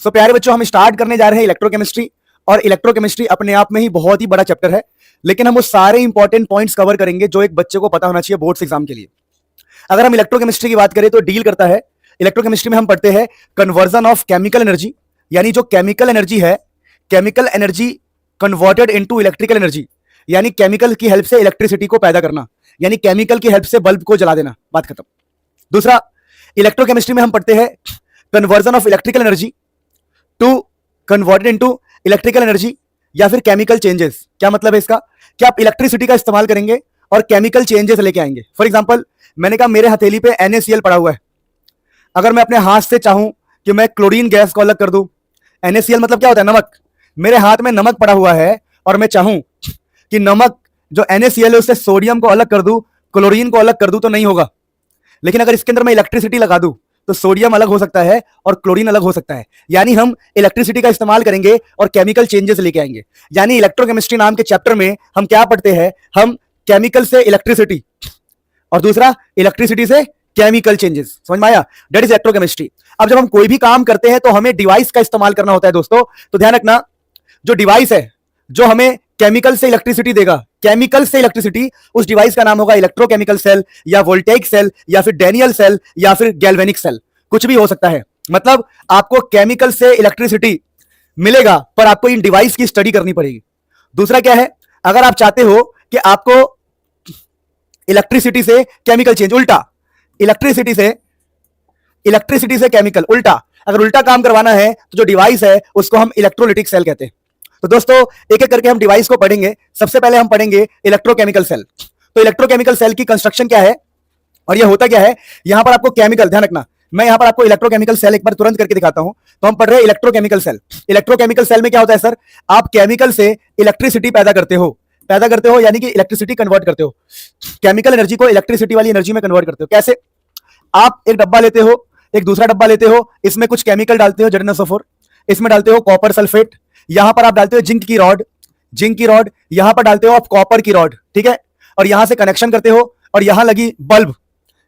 सो प्यारे बच्चों, हम स्टार्ट करने जा रहे हैं इलेक्ट्रोकेमिस्ट्री। और इलेक्ट्रोकेमिस्ट्री अपने आप में ही बहुत ही बड़ा चैप्टर है, लेकिन हम वो सारे इंपॉर्टेंट पॉइंट्स कवर करेंगे जो एक बच्चे को पता होना चाहिए बोर्ड्स एग्जाम के लिए। अगर हम इलेक्ट्रोकेमिस्ट्री की बात करें तो डील करता है, इलेक्ट्रोकेमिस्ट्री में हम पढ़ते हैं कन्वर्जन ऑफ केमिकल एनर्जी, यानी जो केमिकल एनर्जी है, chemical energy converted into electrical energy, यानी केमिकल की हेल्प से इलेक्ट्रिसिटी को पैदा करना, यानी केमिकल की हेल्प से बल्ब को जला देना, बात खत्म। दूसरा, इलेक्ट्रोकेमिस्ट्री में हम पढ़ते हैं conversion of electrical energy to converted into electrical energy या फिर केमिकल चेंजेस। क्या मतलब है इसका? कि आप इलेक्ट्रिसिटी का इस्तेमाल करेंगे और केमिकल चेंजेस लेके आएंगे। फॉर एग्जांपल, मैंने कहा मेरे हथेली पे NaCl पड़ा हुआ है, अगर मैं अपने हाथ से चाहूं कि मैं क्लोरीन गैस को अलग कर दूं, NaCl मतलब क्या होता है? नमक। मेरे हाथ में नमक पड़ा हुआ है और मैं चाहूं कि नमक जो NaCl है उससे सोडियम को अलग कर दूं, क्लोरीन को अलग कर दूं, तो नहीं होगा। लेकिन अगर इसके अंदर मैं इलेक्ट्रिसिटी लगा दूं तो सोडियम अलग हो सकता है और क्लोरीन अलग हो सकता है। यानी हम इलेक्ट्रिसिटी का इस्तेमाल करेंगे और केमिकल चेंजेस लेके आएंगे। यानी इलेक्ट्रोकेमिस्ट्री नाम के चैप्टर में हम क्या पढ़ते हैं? हम केमिकल से इलेक्ट्रिसिटी और दूसरा इलेक्ट्रिसिटी से केमिकल चेंजेस। समझ में आया? That is electrochemistry. अब जब हम कोई भी काम करते हैं तो हमें डिवाइस का इस्तेमाल करना होता है दोस्तों। तो ध्यान रखना, जो डिवाइस है जो हमें केमिकल से इलेक्ट्रिसिटी देगा, केमिकल से इलेक्ट्रिसिटी, उस डिवाइस का नाम होगा इलेक्ट्रोकेमिकल सेल या वोल्टेइक सेल या फिर डैनियल सेल या फिर गैल्वेनिक सेल, कुछ भी हो सकता है। मतलब आपको केमिकल से इलेक्ट्रिसिटी मिलेगा पर आपको इन डिवाइस की स्टडी करनी पड़ेगी। दूसरा क्या है? अगर आप चाहते हो कि आपको इलेक्ट्रिसिटी से केमिकल चेंज, उल्टा इलेक्ट्रिसिटी से केमिकल, उल्टा अगर उल्टा काम करवाना है तो जो डिवाइस है उसको हम इलेक्ट्रोलिटिक सेल कहते हैं। तो दोस्तों एक एक करके हम डिवाइस को पढ़ेंगे। सबसे पहले हम पढ़ेंगे इलेक्ट्रोकेमिकल सेल। तो इलेक्ट्रोकेमिकल सेल की कंस्ट्रक्शन क्या है और ये होता क्या है? यहां पर आपको केमिकल, ध्यान रखना, मैं यहां पर आपको इलेक्ट्रोकेमिकल सेल एक बार तुरंत करके दिखाता हूं। तो हम पढ़ रहे हैं इलेक्ट्रोकेमिकल सेल। इलेक्ट्रोकेमिकल सेल में क्या होता है सर? आप केमिकल से इलेक्ट्रिसिटी पैदा करते हो यानी कि इलेक्ट्रिसिटी कन्वर्ट करते हो, केमिकल एनर्जी को इलेक्ट्रिसिटी वाली एनर्जी में कन्वर्ट करते हो। कैसे? आप एक डब्बा लेते हो, एक दूसरा डब्बा लेते हो, इसमें कुछ केमिकल डालते हो ZnSO4, इसमें डालते हो कॉपर सल्फेट, यहां पर आप डालते हो जिंक की रॉड, यहां पर डालते हो आप कॉपर की रॉड, ठीक है, और यहां से कनेक्शन करते हो और यहां लगी बल्ब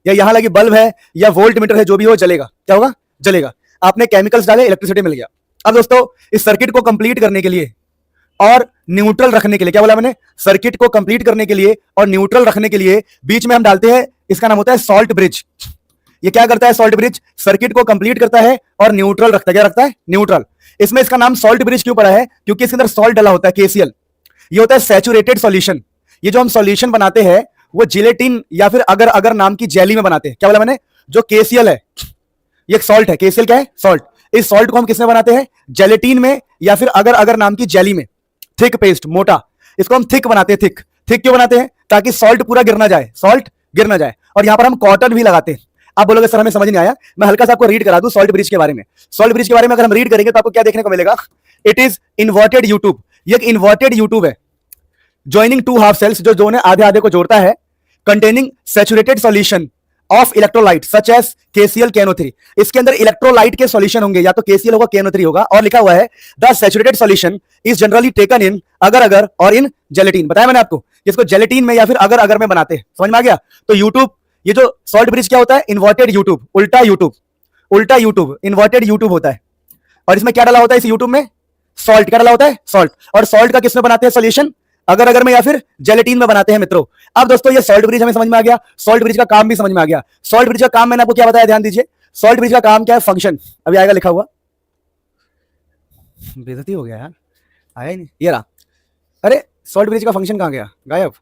या यहां लगी बल्ब है या वोल्ट मीटर है, जो भी हो जलेगा। क्या होगा? जलेगा। आपने केमिकल्स डाले, इलेक्ट्रिसिटी मिल गया। अब दोस्तों इस सर्किट को कंप्लीट करने के लिए और न्यूट्रल रखने के लिए, क्या बोला मैंने? सर्किट को कंप्लीट करने के लिए और न्यूट्रल रखने के लिए बीच में हम डालते हैं, इसका नाम होता है सॉल्ट ब्रिज। ये क्या करता है? सॉल्ट ब्रिज सर्किट को कंप्लीट करता है और न्यूट्रल रखता है। क्या रखता है? न्यूट्रल। इसमें इसका नाम सॉल्ट ब्रिज क्यों पड़ा है? क्योंकि इसके अंदर सॉल्ट डला होता है, KCl। ये होता है सैचुरेटेड सॉल्यूशन। ये जो हम सॉल्यूशन बनाते हैं वो जिलेटिन या फिर अगर अगर नाम की जेली में बनाते हैं। क्या बोला मैंने? जो KCl है ये एक सॉल्ट है। KCl क्या है? सॉल्ट। इस सॉल्ट को हम किसमें बनाते हैं? जेलेटिन में या फिर अगर अगर नाम की जेली में। थिक पेस्ट, मोटा, इसको हम थिक बनाते हैं। थिक क्यों बनाते हैं? ताकि सॉल्ट पूरा गिर ना जाए, सॉल्ट गिर ना जाए। और यहां पर हम कॉटन भी लगाते हैं। आप बोलोगे सर हमें समझ नहीं आया, मैं हल्का सा आपको रीड करा दूं सॉल्ट ब्रिज के बारे में। सॉल्ट ब्रिज के बारे में अगर हम रीड करेंगे तो आपको क्या देखने को मिलेगा? It is inverted U tube. ये एक इन्वर्टेड यूट्यूब है, ज्वाइनिंग टू हाफ सेल्स, जो दोनों आधे आधे को जोड़ता है, containing saturated solution of electrolyte such as KCl KNO3। इसके अंदर इलेक्ट्रोलाइट के सॉल्यूशन होंगे, या तो KCl होगा, KNO3 होगा, और लिखा हुआ है the saturated solution is generally taken in अगर अगर और इन जेलेटिन। बताया मैंने आपको, इसको जेलेटिन में या फिर अगर अगर में बनाते हैं। समझ में आ गया? तो यूट्यूब, ये जो सॉल्ट ब्रिज क्या होता है? इन्वर्टेड यूट्यूब, उल्टा यूट्यूब, इन्वर्टेड यूट्यूब होता है। और इसमें क्या डाला होता है? इस यूट्यूब में सॉल्ट। क्या डाला होता है? सॉल्ट। और सॉल्ट का किसमें बनाते हैं सॉल्यूशन? अगर अगर में या फिर जेलेटिन में बनाते हैं मित्रों। अब दोस्तों ये सॉल्ट ब्रिज हमें समझ में आ गया, सॉल्ट ब्रिज का काम भी समझ में आ गया। सॉल्ट ब्रिज का काम मैंने आपको क्या बताया? ध्यान दीजिए, सॉल्ट ब्रिज का काम क्या है? फंक्शन। अभी आएगा लिखा हुआ, बेइज्जती हो गया यार, आया ही नहीं। ये रहा। अरे सॉल्ट ब्रिज का फंक्शन कहां गया? गायब।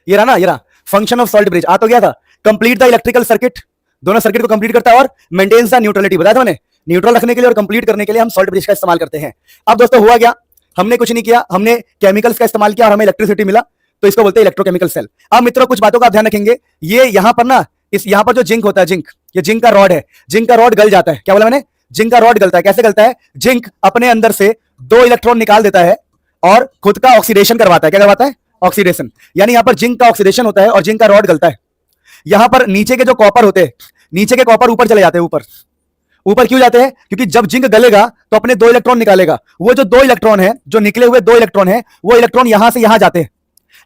ये रहा ना, ये रहा फंक्शन ऑफ सॉल्ट ब्रिज। आ तो गया था। कंप्लीट द इलेक्ट्रिकल सर्किट, दोनों सर्किट को कंप्लीट करता है और मेंटेन्स द न्यूट्रलिटी। बताया था मैंने, न्यूट्रल रखने के लिए और कंप्लीट करने के लिए हम सॉल्ट ब्रिज का इस्तेमाल करते हैं। अब दोस्तों हुआ क्या? हमने कुछ नहीं किया, हमने केमिकल्स का इस्तेमाल किया और हमें इलेक्ट्रिसिटी मिला, तो इसको बोलते हैं इलेक्ट्रोकेमिकल सेल। अब मित्रों कुछ बातों का ध्यान रखेंगे। ये यहां पर ना, इस यहां पर जो जिंक होता है, जिंक, ये जिंक का रॉड है, जिंक का रॉड गल जाता है। क्या बोला मैंने? जिंक का रॉड गलता है। कैसे गलता है? जिंक अपने अंदर से 2 इलेक्ट्रॉन निकाल देता है और खुद का ऑक्सीडेशन करवाता है। क्या करवाता है? ऑक्सीडेशन। यानी यहां पर जिंक का ऑक्सीडेशन होता है और जिंक का रॉड गलता है। यहां पर नीचे के जो कॉपर होते हैं, नीचे के कॉपर ऊपर चले जाते हैं। ऊपर क्यों जाते हैं? क्योंकि जब जिंक गलेगा तो अपने 2 इलेक्ट्रॉन निकालेगा। वो जो 2 इलेक्ट्रॉन है, जो निकले हुए 2 इलेक्ट्रॉन है, वो इलेक्ट्रॉन यहां से यहां जाते हैं।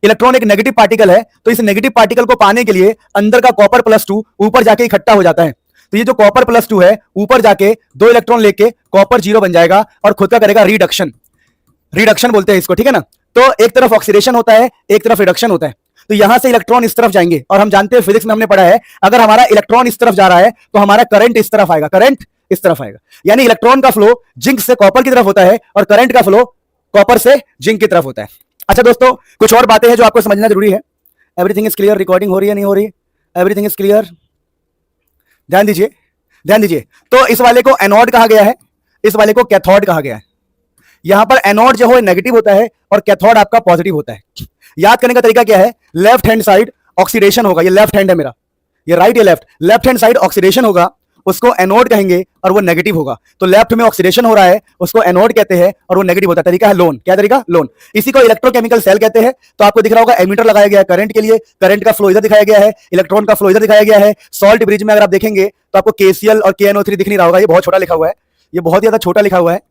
इलेक्ट्रॉन एक नेगेटिव पार्टिकल है, तो इस नेगेटिव पार्टिकल को पाने के लिए अंदर का कॉपर +2 ऊपर जाके इकट्ठा हो जाता है। तो ये जो कॉपर +2 है ऊपर जाके 2 इलेक्ट्रॉन लेके कॉपर 0 बन जाएगा और खुद का करेगा रिडक्शन। रिडक्शन बोलते हैं इसको, ठीक है ना। तो एक तरफ ऑक्सीडेशन होता है, एक तरफ रिडक्शन होता है। तो यहां से इलेक्ट्रॉन इस तरफ जाएंगे और हम जानते हैं फिजिक्स में हमने पढ़ा है अगर हमारा इलेक्ट्रॉन इस तरफ जा रहा है तो हमारा करंट इस तरफ आएगा, करंट इस तरफ आएगा। यानी इलेक्ट्रॉन का फ्लो जिंक से कॉपर की तरफ होता है और करंट का फ्लो कॉपर से जिंक की तरफ होता है। अच्छा दोस्तों, कुछ और बातें हैं जो आपको समझना जरूरी है। Everything is clear? रिकॉर्डिंग हो रही है नहीं हो रही? Everything is clear? ध्यान दीजिए, ध्यान दीजिए। तो इस वाले को एनोड कहा गया है, इस वाले को कैथोड कहा गया है। यहां पर एनोड जो है नेगेटिव होता है और कैथोड आपका पॉजिटिव होता है। याद करने का तरीका क्या है? लेफ्ट हैंड साइड ऑक्सीडेशन होगा, ये लेफ्ट हैंड है मेरा, ये राइट, ये left. Left hand side oxidation होगा, उसको एनोड कहेंगे और वो नेगेटिव होगा। तो लेफ्ट में ऑक्सीडेशन हो रहा है, उसको एनोड कहते हैं और वो नेगेटिव होता है। तरीका है लोन। क्या तरीका? लोन। इसी को इलेक्ट्रोकेमिकल सेल कहते हैं। तो आपको दिख रहा होगा एमीटर लगाया गया है करंट के लिए, करंट का फ्लो इधर दिखाया गया है, इलेक्ट्रॉन का फ्लो इधर दिखाया गया है। सॉल्ट ब्रिज में अगर आप देखेंगे तो आपको KCl और KNO3 दिख नहीं रहा होगा, ये बहुत छोटा लिखा हुआ है, ये बहुत ज्यादा छोटा लिखा हुआ है,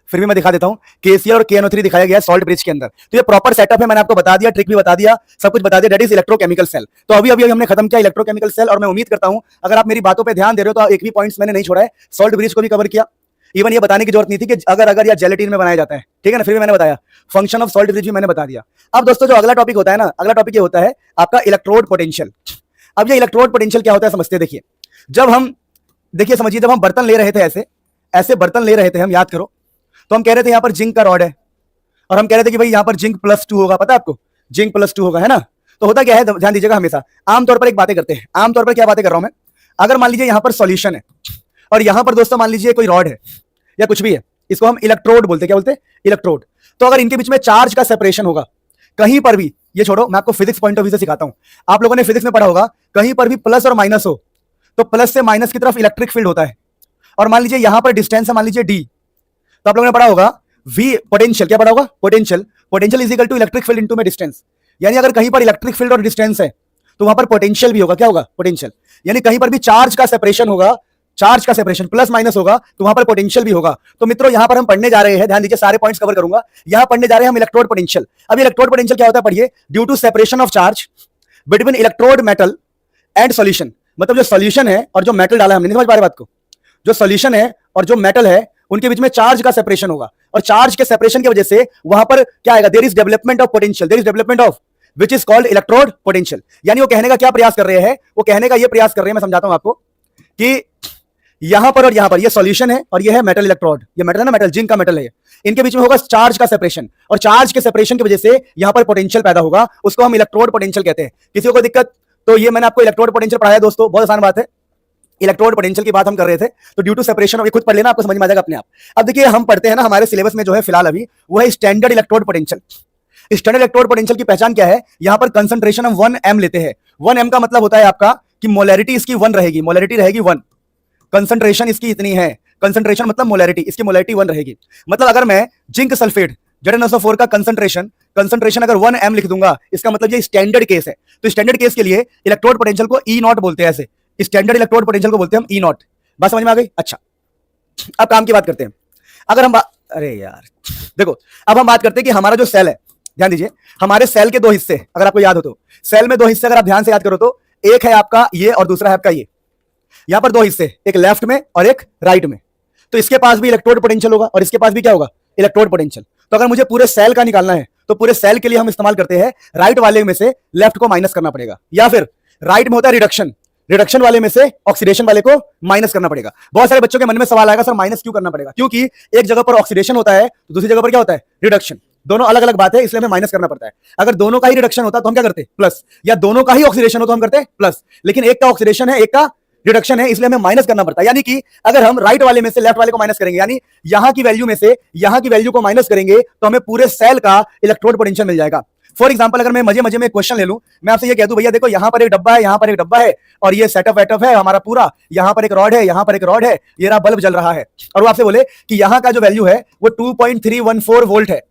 फिर भी मैं दिखा देता हूं। KCl और KNO3 दिखाया गया है सॉल्ट ब्रिज के अंदर। तो ये प्रॉपर सेटअप है, मैंने आपको बता दिया, ट्रिक भी बता दिया, सब कुछ बता दिया। That is electrochemical cell. तो अभी अभी हमने खत्म किया इलेक्ट्रोकेमिकल सेल और मैं उम्मीद करता हूं अगर आप मेरी बातों पे ध्यान दे रहे हो तो एक भी पॉइंट्स मैंने नहीं छोड़ा है। सॉल्ट ब्रिज को भी कवर किया, इवन ये बताने की जरूरत नहीं थी कि अगर या जेलेटिन में बनाया जाता है, ठीक है ना, फिर भी मैंने बताया। फंक्शन ऑफ सॉल्ट ब्रिज भी मैंने बता दिया। अब दोस्तों जो अगला टॉपिक होता है ना, अगला टॉपिक ये होता है आपका इलेक्ट्रोड पोटेंशियल। अब ये इलेक्ट्रोड पोटेंशियल क्या होता है समझते हैं। देखिए जब हम, देखिए समझिए, जब हम बर्तन ले रहे थे, ऐसे ऐसे बर्तन ले रहे थे हम, याद करो, तो हम कह रहे थे यहां पर जिंक का रॉड है और हम कह रहे थे कि भाई यहां पर जिंक +2 होगा, पता है आपको, जिंक +2 होगा, है ना। तो होता क्या है, ध्यान दीजिएगा, हमेशा आमतौर पर एक बातें करते हैं। आमतौर पर क्या बातें कर रहा हूं मैं, अगर मान लीजिए यहां पर सॉल्यूशन है और यहां पर दोस्तों मान लीजिए कोई रॉड है या कुछ भी है, इसको हम इलेक्ट्रोड बोलते हैं। क्या बोलते हैं? इलेक्ट्रोड। तो अगर इनके बीच में चार्ज का सेपरेशन होगा कहीं पर भी, ये छोड़ो, मैं आपको फिजिक्स पॉइंट ऑफ व्यू से सिखाता हूं। आप लोगों ने फिजिक्स में पढ़ा होगा, कहीं पर भी प्लस और माइनस हो तो प्लस से माइनस की तरफ इलेक्ट्रिक फील्ड होता है। और मान लीजिए यहां पर डिस्टेंस है, मान लीजिए d, तो आप लोगों ने पढ़ा होगा V पोटेंशियल। क्या पढ़ा होगा? Potential. Potential is equal to electric field into में डिस्टेंस। यानी अगर कहीं पर इलेक्ट्रिक फील्ड और डिस्टेंस है तो वहां पर पोटेंशियल भी होगा। क्या होगा? पोटेंशियल। यानी कहीं पर भी चार्ज का सेपरेशन होगा, चार्ज का सेपरेशन प्लस माइनस होगा तो वहां पर पोटेंशियल भी होगा। तो मित्रों यहां पर हम पढ़ने जा रहे हैं, ध्यान दीजिए, सारे पॉइंट्स कवर करूंगा। यहां पढ़ने जा रहे हैं हम इलेक्ट्रोड पोटेंशियल। अब इलेक्ट्रोड पोटेंशियल क्या होता है पढ़िए, due to separation of charge between electrode metal and solution. मतलब जो सॉल्यूशन है और जो मेटल डाला है, हमने नहीं समझ पा रहे बात को, जो सॉल्यूशन है और जो मेटल है उनके बीच में चार्ज का सेपरेशन होगा और चार्ज के सेपरेशन की वजह से वहां पर क्या आएगा, there is development of potential, there is development of which is called electrode potential. यानी वो कहने का क्या प्रयास कर रहे हैं, वो कहने का ये प्रयास कर रहे हैं, मैं समझाता हूं आपको, कि यहां पर और यहां पर ये सॉल्यूशन है और ये है मेटल इलेक्ट्रोड, ये मेटल है ना, मेटल, जिंक का मेटल है, इनके बीच में होगा चार्ज का सेपरेशन और चार्ज के सेपरेशन की वजह से यहां पर पोटेंशियल पैदा होगा, उसको हम इलेक्ट्रोड पोटेंशियल कहते हैं। किसी को दिक्कत? तो ये मैंने आपको इलेक्ट्रोड पोटेंशियल पढ़ाया दोस्तों, बहुत आसान बात है। इलेक्ट्रोड पोटेंशियल की बात हम कर रहे थे, तो ड्यू टू सेपरेशन, ये खुद पढ़ लेना, आपको समझ में आ जाएगा अपने आप। अब देखिए हम पढ़ते हैं ना, हमारे सिलेबस में जो है फिलहाल अभी वो है standard electrode potential. Standard electrode potential की पहचान क्या है, यहां पर कंसंट्रेशन हम 1m लेते हैं। 1m का मतलब होता है आपका कि मोलैरिटी इसकी 1 रहेगी, मोलैरिटी रहेगी 1, कंसंट्रेशन इसकी इतनी है, कंसंट्रेशन मतलब मोलैरिटी, इसकी मोलैरिटी 1 रहेगी। मतलब अगर मैं जिंक सल्फेट ZnSO4 का कंसंट्रेशन अगर 1m लिख दूंगा, इसका मतलब ये स्टैंडर्ड केस है। तो स्टैंडर्ड केस के लिए इलेक्ट्रोड पोटेंशियल को E0 बोलते हैं, ऐसे स्टैंडर्ड इलेक्ट्रोड पोटेंशियल को बोलते हैं हम E0। बात समझ में आ गई? अच्छा, अब काम की बात करते हैं। अगर हम अरे यार देखो, अब हम बात करते हैं कि हमारा जो सेल है, ध्यान दीजिए, हमारे सेल के 2 हिस्से, अगर आपको याद हो तो, सेल में 2 हिस्से अगर आप ध्यान से याद करो तो, एक है आपका ये और दूसरा है आपका ये। यहां पर 2 हिस्से, एक लेफ्ट में और एक राइट में। तो इसके पास भी इलेक्ट्रोड पोटेंशियल होगा और इसके पास भी क्या होगा, इलेक्ट्रोड पोटेंशियल। तो अगर मुझे पूरे सेल का निकालना है तो पूरे सेल के लिए हम इस्तेमाल करते हैं राइट वाले में से लेफ्ट को माइनस करना पड़ेगा, या फिर राइट में होता है रिडक्शन, रिडक्शन वाले में से ऑक्सीडेशन वाले को माइनस करना पड़ेगा। बहुत सारे बच्चों के मन में सवाल आएगा, सर माइनस क्यों करना पड़ेगा? क्योंकि एक जगह पर ऑक्सीडेशन होता है तो दूसरी जगह पर क्या होता है, रिडक्शन। दोनों अलग अलग बात है, इसलिए हमें माइनस करना पड़ता है। अगर दोनों का ही रिडक्शन होता तो हम क्या करते, प्लस, या दोनों का ही ऑक्सीडेशन हो तो हम करते प्लस। लेकिन एक का ऑक्सीडेशन है, एक का रिडक्शन है, इसलिए हमें माइनस करना पड़ता है। यानी कि अगर हम राइट वाले में से लेफ्ट वाले को माइनस करेंगे, यानी यहां की वैल्यू में से यहां की वैल्यू को माइनस करेंगे, तो हमें पूरे सेल का इलेक्ट्रोड पोटेंशियल मिल जाएगा। फॉर एग्जांपल, अगर मैं मजे मजे में एक क्वेश्चन ले लूं, मैं आपसे ये कह दूं, भैया देखो यहां पर एक डब्बा है, यहां पर एक डब्बा है, और ये सेटअप वेटअप है हमारा पूरा, यहां पर एक रॉड है, यहां पर एक रॉड है, ये रहा बल्ब जल रहा है, और वो आपसे बोले कि यहां का जो वैल्यू है वो 2.314 वोल्ट है,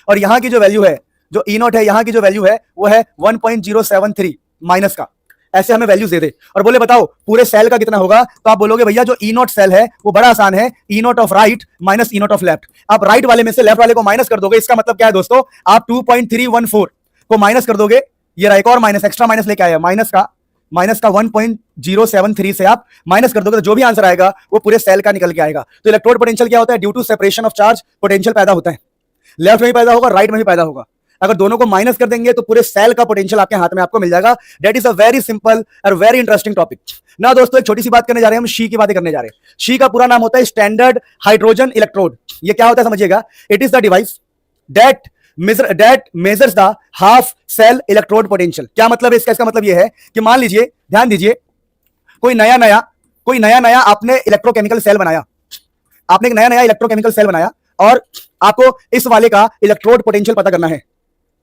और यहां की जो वैल्यू है, जो E0 है, यहां की जो वैल्यू है वो है 1.073 माइनस का, ऐसे हमें वैल्यूज दे दे और बोले बताओ पूरे सेल का कितना होगा, तो आप बोलोगे भैया जो E0 सेल है वो बड़ा आसान है, E0 of right minus E0 of left. आप राइट वाले में से लेफ्ट वाले को माइनस कर दोगे, इसका मतलब क्या है दोस्तों, आप 2.314 को माइनस कर दोगे, ये रहा एक और माइनस, एक्स्ट्रा माइनस लेके आया माइनस का माइनस का 1.073 से आप माइनस कर दोगे तो जो भी आंसर आएगा वो पूरे सेल का निकल के आएगा। तो इलेक्ट्रोड पोटेंशियल क्या होता है? Due to separation of charge potential पैदा होता है। लेफ्ट में भी पैदा होगा, राइट में भी पैदा होगा। अगर दोनों को माइनस कर देंगे तो पूरे सेल का पोटेंशियल आपके हाथ में आपको मिल जाएगा। That is a very simple और वेरी इंटरेस्टिंग टॉपिक। ना दोस्तों, एक छोटी सी बात करने जा रहे हैं हम, शी की बातें करने जा रहे हैं। शी का पूरा नाम होता है स्टैंडर्ड हाइड्रोजन इलेक्ट्रोड। ये क्या होता है समझिएगा। It is the device that measures the half cell electrode potential. क्या मतलब है इसका? इसका मतलब यह है कि मान लीजिए, ध्यान दीजिए, कोई नया नया आपने इलेक्ट्रोकेमिकल सेल बनाया, आपने एक नया नया इलेक्ट्रोकेमिकल सेल बनाया और आपको इस वाले का इलेक्ट्रोड पोटेंशियल पता करना है।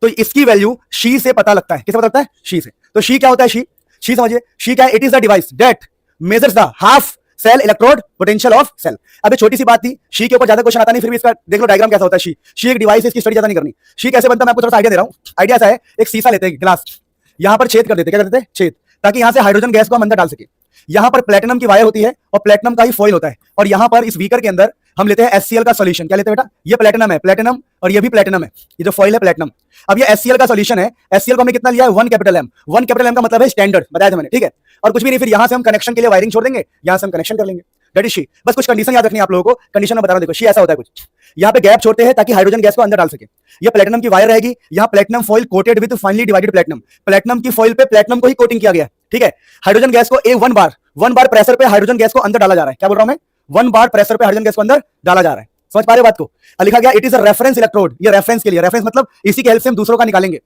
तो इसकी वैल्यू शी से पता लगता है। किससे पता लगता है? शी से। तो शी क्या होता है? शी समझिए, शी क्या है? It is the device that measures the half cell electrode potential of cell. अब ये छोटी सी बात थी, शी के ऊपर ज्यादा क्वेश्चन आता नहीं, फिर भी इसका देख लो डायग्राम कैसा होता है। शी एक डिवाइस है, इसकी स्टडी ज्यादा नहीं करनी। शी कैसे बनता है मैं आपको थोड़ा सा आइडिया दे रहा हूं। आइडिया ऐसा है, एक शीशा लेते हैं, ग्लास, यहां पर छेद कर देते हैं। क्या कर देते हैं? छेद, ताकि यहां से हाइड्रोजन गैस को हम अंदर डाल सके। यहां पर प्लेटिनम की वायर होती है और प्लेटिनम का ही फॉइल होता है, और यहां पर इस बीकर के अंदर हम लेते हैं HCl का सॉल्यूशन। क्या लेते हैं बेटा? ये प्लेटिनम है, प्लेटिनम, और ये भी प्लेटिनम है, ये जो फॉइल है प्लेटिनम। अब ये HCl का सॉल्यूशन है, HCl को हमने कितना लिया है? 1 कैपिटल M। 1 कैपिटल M का मतलब है स्टैंडर्ड, बताया था मैंने, ठीक है। और कुछ भी नहीं, फिर यहां से हम कनेक्शन के लिए वायरिंग छोड़ देंगे, यहां से हम कनेक्शन कर लेंगे। That is she. बस कुछ कंडीशन याद रखनी है आप लोगों को, कंडीशन में बता रहा हूं। देखो शी ऐसा होता है कुछ, यहां पे गैप छोड़ते हैं ताकि हाइड्रोजन गैस को अंदर डाल सके। ये प्लेटिनम की वायर रहेगी, यहां platinum foil coated with finally divided platinum. Platinum की फॉइल पे प्लेटिनम को ही कोटिंग किया गया, ठीक है। हाइड्रोजन गैस को वन बार प्रेशर पे हाइड्रोजन गैस को अंदर डाला जा रहा है। क्या बोल रहा हूं मैं? 1 बार प्रेशर पे हाइड्रोजन गैस को अंदर डाला जा रहा है। समझ पा रहे हो बात को? लिखा गया it is a reference electrode. ये रेफरेंस के लिए, रेफरेंस मतलब इसी की हेल्प से हम दूसरों का निकालेंगे।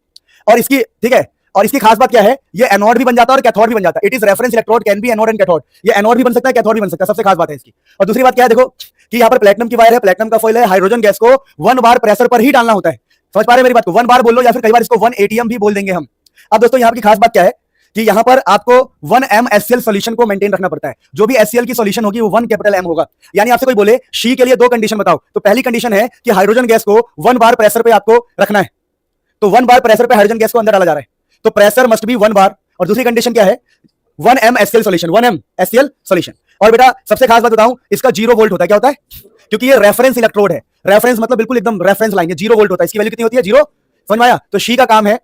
और इसकी, ठीक है, और इसकी खास बात क्या है? ये एनोड भी बन जाता है और कैथोड भी बन जाता है। It is reference electrode can be anode and cathode. ये एनोड भी बन सकता है, कैथोड भी बन सकता है, सबसे खास बात है इसकी। और दूसरी बात क्या है? देखो कि यहाँ पर प्लेटिनम की वायर है, प्लेटिनम का फॉइल है, हाइड्रोजन गैस को 1 बार प्रेशर पर ही डालना होता है। समझ पा रहे हैं मेरी बात को? 1 बार बोल लो, या फिर कई बार इसको 1 ATM भी बोल देंगे हम। अब दोस्तों यहाँ की खास बात क्या है कि यहां पर आपको 1 M HCl सॉल्यूशन को मेंटेन रखना पड़ता है। जो भी HCl की सॉल्यूशन होगी वो 1 कैपिटल M होगा। यानी आपसे कोई बोले शी के लिए 2 कंडीशन बताओ, तो पहली कंडीशन है कि हाइड्रोजन गैस को 1 बार प्रेशर पे आपको रखना है। तो 1 बार प्रेशर पे हाइड्रोजन गैस को अंदर डाला जा रहा है, तो प्रेशर मस्ट बी 1 बार। और दूसरी कंडीशन क्या है? 1 M HCl solution, 1 M HCl solution. और बेटा सबसे खास बात बताऊं, इसका 0 वोल्ट होता है। क्या होता है? क्योंकि ये रेफरेंस इलेक्ट्रोड है। रेफरेंस मतलब बिल्कुल एकदम रेफरेंस लाइन है, 0 वोल्ट होता है। इसकी वैल्यू कितनी होती है? 0। समझ में आया? तो शी का काम है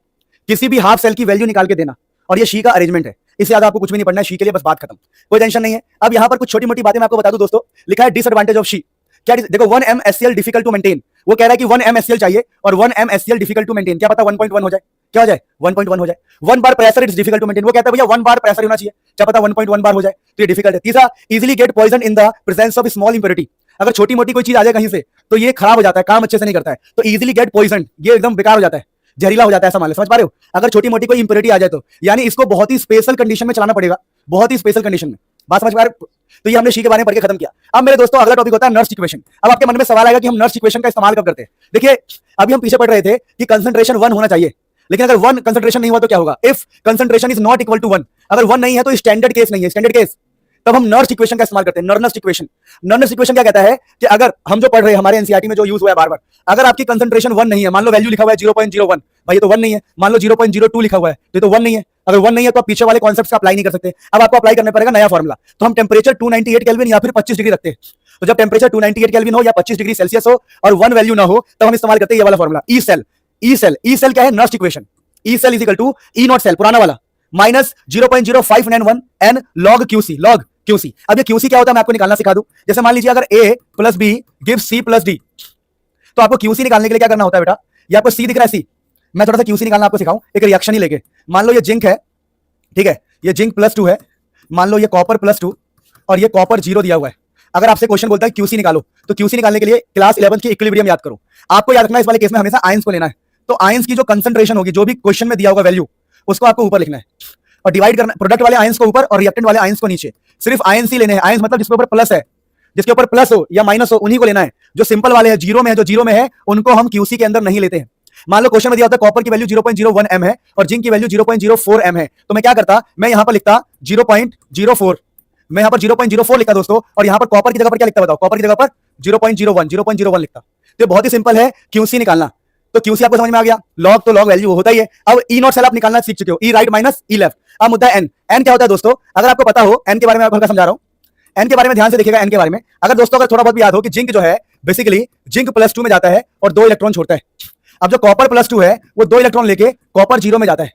किसी भी हाफ सेल की वैल्यू निकाल के देना, और ये शी का अरेंजमेंट है। इससे ज्यादा आपको कुछ भी नहीं पढ़ना है शी के लिए, बस बात खत्म, कोई टेंशन नहीं है। अब यहां पर कुछ छोटी मोटी बातें मैं आपको बता दूं दोस्तों। लिखा है डिसएडवांटेज ऑफ शी। क्या? देखो 1 M HCl difficult to maintain. वो कह रहा है कि 1 M HCl चाहिए और 1 M HCl difficult to maintain. क्या पता 1.1 हो जाए? क्या हो जाए? 1.1 हो जाए। 1 bar pressure it's difficult to maintain. वो कहता है भैया 1 बार प्रेशर होना चाहिए, क्या पता 1.1 बार हो जाए, तो ये डिफिकल्ट है। तीसरा, easily get poison in the presence of small impurity. अगर छोटी मोटी कोई चीज आ जाए कहीं से तो ये खराब हो जाता है, काम अच्छे से नहीं करता है। तो इजीली गेट पॉइजन, ये एकदम बेकार हो जाता है, जहरीला हो जाता है, ऐसा मान लो। समझ पा रहे हो? अगर छोटी मोटी कोई इंप्योरिटी आ जाए तो, यानी इसको बहुत ही स्पेशल कंडीशन में चलाना पड़ेगा, बहुत ही स्पेशल कंडीशन में। बात समझ पा रहे हो? तो ये हमने शी के बारे में पढ़ के खत्म किया। अब मेरे दोस्तों अगला टॉपिक होता है नर्स इक्वेशन। अब आपके मन में सवाल आएगा कि हम नर्स इक्वेशन का इस्तेमाल कब करते हैं। देखिए अभी हम पीछे पढ़ रहे थे कि कंसंट्रेशन 1 होना चाहिए, लेकिन अगर 1 कंसंट्रेशन नहीं हुआ तो क्या होगा? If concentration is not equal to 1, अगर 1 नहीं है तो स्टैंडर्ड केस नहीं है, स्टैंडर्ड केस, तब हम नर्स इक्वेशन का इस्तेमाल करते हैं। नर्स इक्वेशन, नर्स इक्वेशन क्या कहता है कि अगर हम जो पढ़ रहे हैं हमारे एनसीईआरटी में जो यूज हुआ है बार बार, अगर आपकी कंसंट्रेशन 1 नहीं है, मान लो वैल्यू लिखा हुआ है 0.01, भाई ये तो 1 नहीं है। मान लो 0.02 लिखा हुआ है, तो ये तो 1 नहीं है। अगर 1 नहीं है तो आप पीछे वाले कॉन्सेप्ट का अप्लाई नहीं कर सकते। अब आपको अप्लाई करना पड़ेगा नया फॉर्मुला। तो हम टेम्परेचर 298 केल्विन या फिर 25 डिग्री रखते हैं। तो जब टेम्परेचर 298 केल्विन हो या 25 डिग्री सेल्सियस हो और 1 वैल्यू ना हो, तब हम इस्तेमाल करते हैं ये वाला formula, E cell. E cell क्या है? Nernst equation. E cell is equal to E nought cell, पुराना वाला, minus 0.0591 n log QC, log QC। अब ये QC क्या होता है मैं आपको निकालना सिखा दूं। जैसे मान लीजिए अगर A plus B gives C plus D, तो आपको QC निकालने के लिए क्या करना होता है बेटा? ये आपको C दिख रहा है, C। मैं थोड़ा सा QC निकालना आपको सिखाऊं, एक रिएक्शन ही लेके। मान लो ये जिंक है, ठीक है, ये जिंक +2 है, मान लो ये कॉपर +2 और ये कॉपर 0 दिया हुआ है। अगर आपसे क्वेश्चन बोलता है QC निकालो, तो QC निकालने के लिए क्लास 11 की इक्विलिब्रियम याद करो। आपको याद रखना है इस वाले केस में हमेशा आयंस को लेना है। तो आयंस की जो कंसंट्रेशन होगी, जो भी क्वेश्चन में दिया होगा वैल्यू, उसको आपको ऊपर लिखना है और डिवाइड करना, प्रोडक्ट वाले आयंस को ऊपर और रिएक्टेंट वाले आयंस को नीचे। सिर्फ आयंस ही लेने हैं। आयंस मतलब जिसके ऊपर प्लस है, जिसके ऊपर प्लस हो या माइनस हो, उन्हीं को लेना है। जो सिंपल वाले हैं, जीरो में है, जो जीरो में है उनको हम QC के अंदर नहीं लेते हैं। मान लो क्वेश्चन में दिया होता है कॉपर की वैल्यू 0.01 m है और जिंक की वैल्यू 0.04 m है, तो मैं क्या करता, मैं यहां पर लिखता 0.04, मैं यहां पर 0.04 लिखता दोस्तों, और यहां पर कॉपर की जगह पर क्या लिखता बताओ? कॉपर की जगह पर 0.01 लिखता। तो बहुत ही सिंपल है QC निकालना। तो QC आपको समझ में आ गया। लॉग तो लॉग वैल्यू होता ही है। अब ई नॉट सेल आप निकालना सीख चुके हो, ई राइट माइनस ई लेफ्ट। अब मुद्दा है एन क्या होता है दोस्तों? अगर आपको पता हो, एन के बारे में आपको समझा रहा हूं। एन के बारे में ध्यान से देखिएगा। एन के बारे में अगर दोस्तों अगर थोड़ा बहुत भी याद हो कि जिंक जो है बेसिकली जिंक +2 में जाता है और 2 इलेक्ट्रॉन छोड़ता है। अब जो कॉपर +2 है वो 2 इलेक्ट्रॉन लेके कॉपर 0 में जाता है।